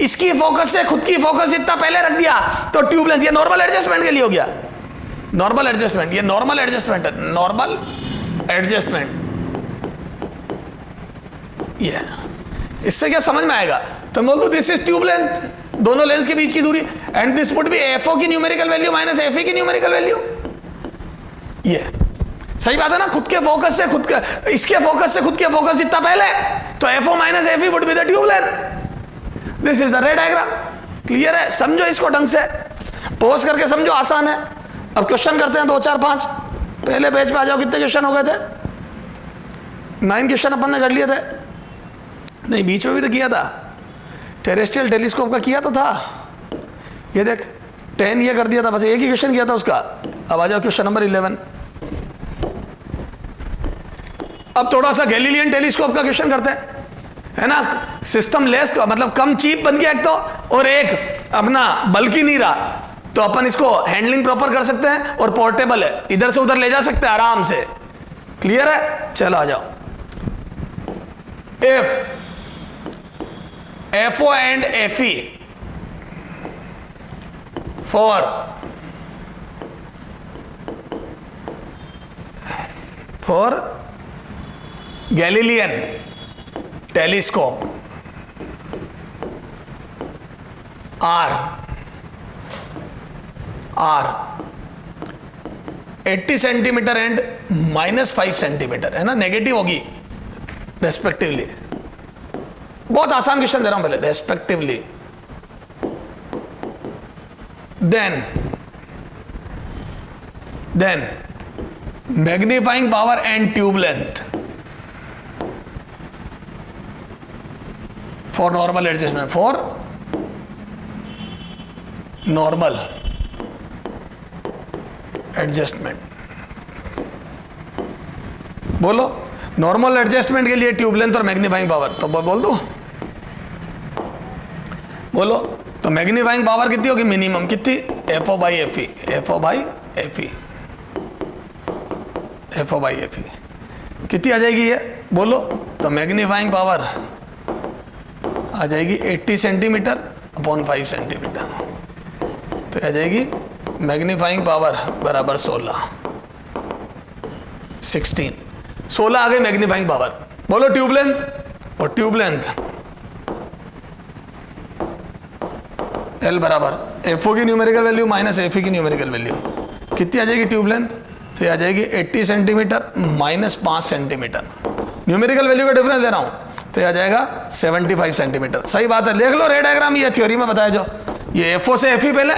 इसकी फोकस से खुद की फोकस जितना पहले रख दिया, तो ट्यूब लेंथ, ये नॉर्मल एडजस्टमेंट के लिए हो गया, नॉर्मल एडजस्टमेंट, ये नॉर्मल एडजस्टमेंट है, नॉर्मल एडजस्टमेंट। ये इससे क्या समझ में आएगा? तो मैं बोल दूं दिस इज ट्यूब लेंथ, दोनों लेंस के बीच की दूरी, and this would B FO की न्यूमेरिकल वैल्यू माइनस एफई की न्यूमेरिकल वैल्यू। ये सही बात है ना, खुद के फोकस से खुद का, इसके फोकस से खुद के फोकस जितना पहले, तो FO minus FE would be the tube length. This is the रे डायग्राम। क्लियर है? समझो इसको ढंग से, पोज करके समझो, आसान है। अब क्वेश्चन करते हैं 2 4 5। पहले पेज पे आ जाओ, कितने क्वेश्चन हो गए थे? 9 क्वेश्चन अपन ने कर लिए थे, नहीं बीच में भी तो किया था, टेरेस्ट्रियल टेलीस्कोप का किया तो था, ये देख 10 ये कर दिया था, बस एक ही क्वेश्चन किया था उसका। अब आ जाओ क्वेश्चन नंबर 11। अब थोड़ा सा गैलीलियन टेलीस्कोप का क्वेश्चन करते हैं, है ना, सिस्टम लेस, मतलब कम चीप बन गया एक तो, और एक अपना बल्कि नहीं रहा, तो अपन इसको हैंडलिंग प्रॉपर कर सकते हैं और पोर्टेबल है, इधर से उधर ले जा सकते हैं आराम से। क्लियर है? चलो आ जाओ। If FO and FE for Galilean telescope are 80 centimetre and -5 centimetre, है ना, नेगेटिव होगी रेस्पेक्टिवली। बहुत आसान क्वेश्चन दे रहा हूं पहले, respectively. Then magnifying power and tube length for normal adjustment, for normal adjustment. बोलो नॉर्मल एडजस्टमेंट के लिए ट्यूब लेंथ और मैग्नीफाइंग पावर, तो बोल दो, बोलो। तो मैग्नीफाइंग पावर कितनी होगी मिनिमम, कितनी, FO by FE, FO by FE, FO by FE कितनी आ जाएगी ये, बोलो। तो मैग्नीफाइंग पावर आ जाएगी 80 सेंटीमीटर अपॉन 5 सेंटीमीटर, तो आ जाएगी मैग्नीफाइंग पावर बराबर 16 आ गई मैग्नीफाइंग पावर। बोलो ट्यूब लेंथ, और ट्यूब लेंथ L बराबर FO की न्यूमेरिकल वैल्यू माइनस FE की न्यूमेरिकल वैल्यू, कितनी आ जाएगी ट्यूब लेंथ, तो ये आ जाएगी 80 सेंटीमीटर -5 सेंटीमीटर। न्यूमेरिकल वैल्यू का डिफरेंस ले रहा हूं, तो ये आ जाएगा 75 सेंटीमीटर। सही बात है, देख लो रे डायग्राम, ये थ्योरी में बताया जो, ये FO से FE पहले,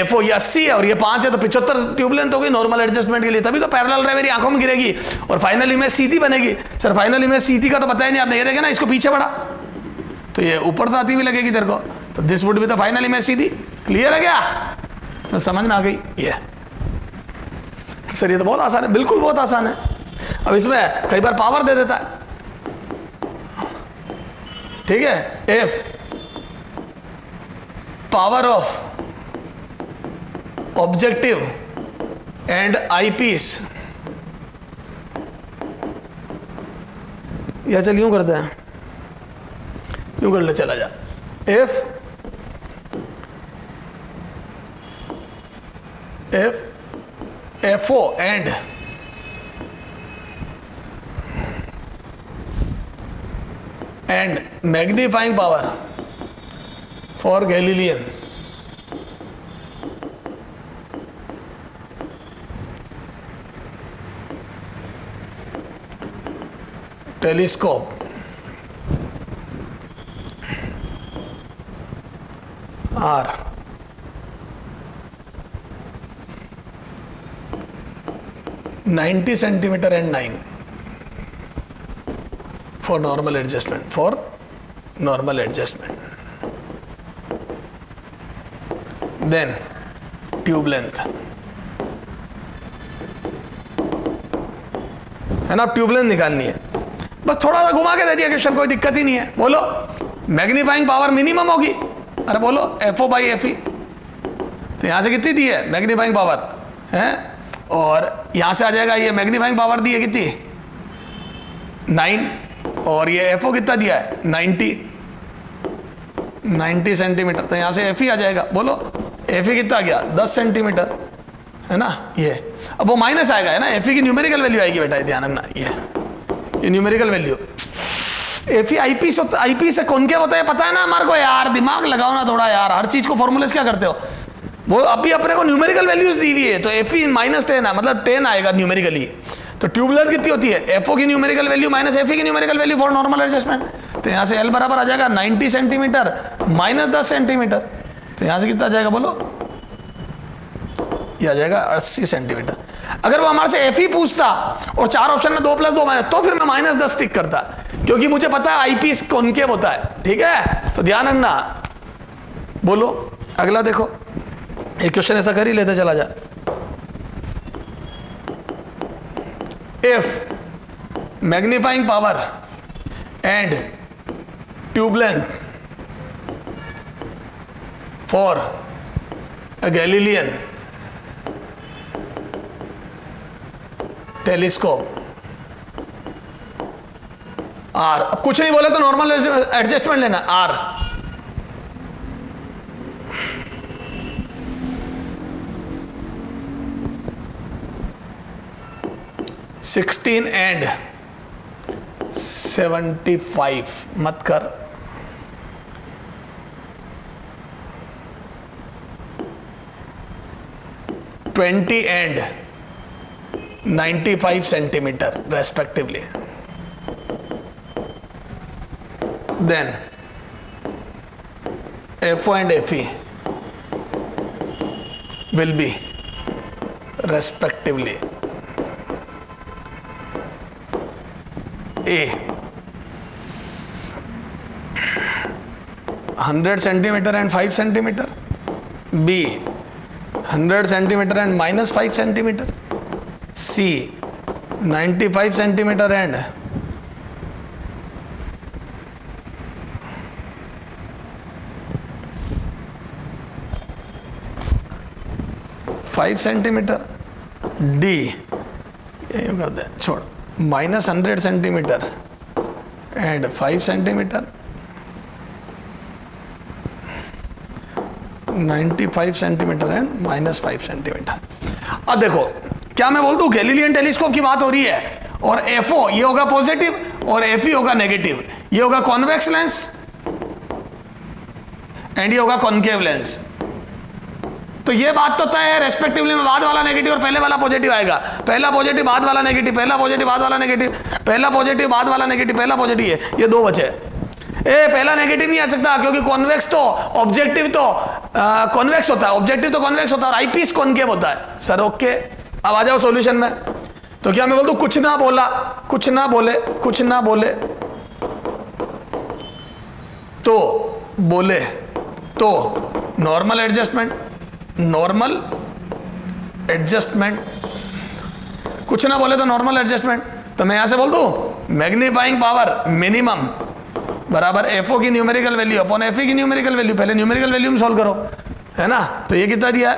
FO ये 80 है और ये 5 है, तो 75 ट्यूब लेंथ हो गई नॉर्मल एडजस्टमेंट के लिए। तभी तो पैरेलल रे मेरी आंखों में गिरेगी और फाइनल इमेज सीधी बनेगी। सर फाइनल इमेज सीधी का तो बताया नहीं आपने, ये देखा ना, इसको पीछे बढ़ा तो ये ऊपर तो आती हुई लगेगी तेरे को, तो this would be the final image Sidhi. Clear है क्या, तो समझ में आ गई ये। सर ये तो बहुत आसान है, बिल्कुल बहुत आसान है। अब इसमें कई बार पावर दे देता है, ठीक है, F power of objective and eyepiece, या चल यूं करते हैं, यूं कर ले, चला जा। FO and magnifying power for Galilean telescope are 90 centimetre and 9 for normal adjustment, for normal adjustment. Then tube length, है ना, ट्यूब लेंथ निकालनी है। बस थोड़ा सा घुमा के दे दिया क्वेश्चन, कोई दिक्कत ही नहीं है। बोलो मैग्नीफाइंग पावर मिनिमम होगी, अरे बोलो FO बाई FE, तो यहां से कितनी दी है मैग्नीफाइंग पावर है, और यहां से आ जाएगा ये मैग्नीफाइंग पावर दी है कितनी 9, और ये FO कितना दिया है 90 सेंटीमीटर, तो यहां से FE आ जाएगा। बोलो FE कितना गया 10 सेंटीमीटर, है ना, ये अब वो माइनस आएगा, है ना, FE की न्यूमेरिकल वैल्यू आएगी बेटा, ध्यान रखना, ये न्यूमेरिकल वैल्यू। FE आईपी से कौन क्या होता है पता है ना हमारे को, यार दिमाग लगाओ ना थोड़ा यार, हर चीज को फॉर्मूले क्या करते हो, वो अभी अपने को न्यूमेरिकल वैल्यूज दी हुई है, तो FE -10 है, मतलब 10 आएगा न्यूमेरिकली। तो ट्यूब लेंथ कितनी होती है, FO की न्यूमेरिकल वैल्यू माइनस FE की numerical value for normal adjustment, तो यहाँ से L बराबर आ जाएगा 90 सेंटीमीटर -10 सेंटीमीटर, तो यहाँ से कितना आ जाएगा बोलो, ये आ जाएगा 80 सेंटीमीटर। अगर वो हमारे से FE पूछता और 4 ऑप्शन में 2 + 2 तो फिर मैं -10 टिक करता, क्योंकि मुझे पता है आईपीस कॉनकेव होता है, ठीक है, तो ध्यान रखना। बोलो अगला देखो, एक क्वेश्चन ऐसा कर ही लेते चला जा। If magnifying power and tube length for a Galilean telescope are. अब कुछ नहीं बोले तो नॉर्मल एडजस्टमेंट लेना, आर। सिक्सटीन एंड 75 मत कर, 20 and 95 centimetre respectively. Then FO and FE will be respectively A 100 centimeter and 5 centimeter, B 100 centimeter and minus 5 centimeter, C 95 centimeter and 5 centimetre, D ये कर दे छोड़, minus 100 centimetre and 5 centimetre, 95 centimetre and minus 5 centimetre. अब देखो क्या मैं बोल दूं, Galilean telescope की बात हो रही है और FO ये होगा पॉजिटिव और FE होगा नेगेटिव, ये होगा कॉन्वेक्स लेंस एंड ये होगा कॉनकेव लेंस। तो ये बात तो तय है रेस्पेक्टिवली में बाद वाला नेगेटिव और पहले वाला पॉजिटिव आएगा, पहला पॉजिटिव बाद वाला नेगेटिव, पहला पॉजिटिव बाद वाला नेगेटिव, पहला पॉजिटिव बाद वाला नेगेटिव, पहला पॉजिटिव है, ये दो बचे। पहला नेगेटिव नहीं आ सकता क्योंकि कॉन्वेक्स तो ऑब्जेक्टिव तो कॉन्वेक्स होता है, ऑब्जेक्टिव तो कॉन्वेक्स होता है और आईपीस कॉनकेव होता है। सर ओके, अब आ जाओ सॉल्यूशन में। तो क्या मैं बोल दूं कुछ ना बोला, कुछ ना बोले, कुछ ना बोले तो बोले तो नॉर्मल एडजस्टमेंट, नॉर्मल एडजस्टमेंट, कुछ ना बोले तो नॉर्मल एडजस्टमेंट। तो मैं यहां से बोल दूं मैग्नीफाइंग पावर मिनिमम बराबर FO की न्यूमेरिकल वैल्यू अपॉन FE की न्यूमेरिकल वैल्यू। पहले न्यूमेरिकल वैल्यू में सॉल्व करो, है ना। तो ये कितना दिया है,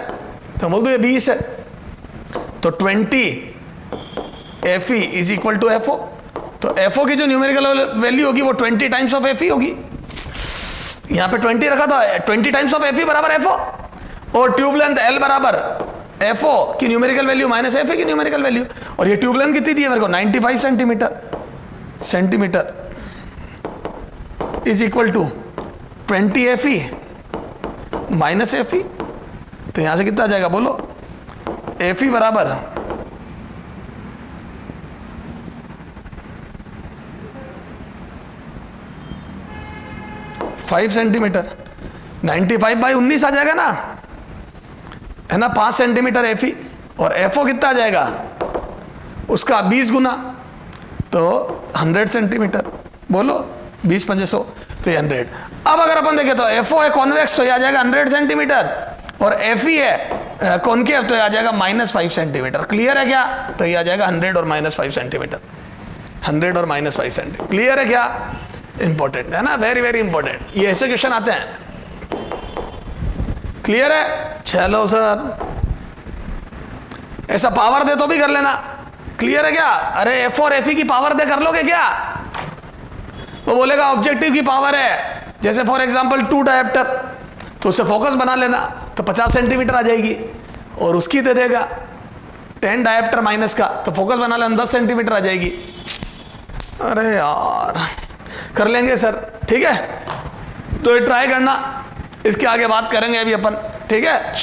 तो बोल दो ये 20 है, तो 20 FE is equal to FO। तो FO की जो न्यूमेरिकल वैल्यू होगी वो 20 टाइम्स ऑफ FE होगी। यहां पे 20 रखा था, 20 टाइम्स ऑफ FE बराबर FO, और ट्यूब लेंथ L बराबर FO की न्यूमेरिकल वैल्यू माइनस FE की न्यूमेरिकल वैल्यू। और ये ट्यूब लेंथ कितनी दी है मेरे को, 95 centimetre is equal to 20 FE minus FE। तो यहां से कितना आ जाएगा बोलो, FE बराबर 5 सेंटीमीटर, 95 बाई 19 आ जाएगा ना, है ना, 5 सेंटीमीटर FE, और FO कितना आ जाएगा उसका 20 गुना, तो 100 सेंटीमीटर। बोलो 20 × 500 तो ये 100। अब अगर अपन देखें तो FO है कॉन्वेक्स तो ये आ जाएगा 100 सेंटीमीटर, और FE है कॉनकेव तो ये आ जाएगा -5 सेंटीमीटर। क्लियर है क्या, तो ये आ जाएगा 100 और -5 सेंटीमीटर, 100 और -5 सेंटीमीटर। क्लियर है क्या, इंपॉर्टेंट है ना, वेरी वेरी इंपॉर्टेंट, ये ऐसे क्वेश्चन आते हैं। क्लियर है, चलो सर ऐसा पावर दे तो भी कर लेना। क्लियर है क्या, अरे FO और FE की पावर दे कर लोगे क्या, वो बोलेगा ऑब्जेक्टिव की पावर है, जैसे फॉर एग्जांपल 2 डायोप्टर, तो उससे फोकस बना लेना तो 50 सेंटीमीटर आ जाएगी, और उसकी दे देगा 10 डायोप्टर माइनस का, तो फोकस बना लेना 10 सेंटीमीटर आ जाएगी। अरे यार कर लेंगे सर, ठीक है, तो ये ट्राई करना, इसके आगे बात करेंगे अभी अपन, ठीक है।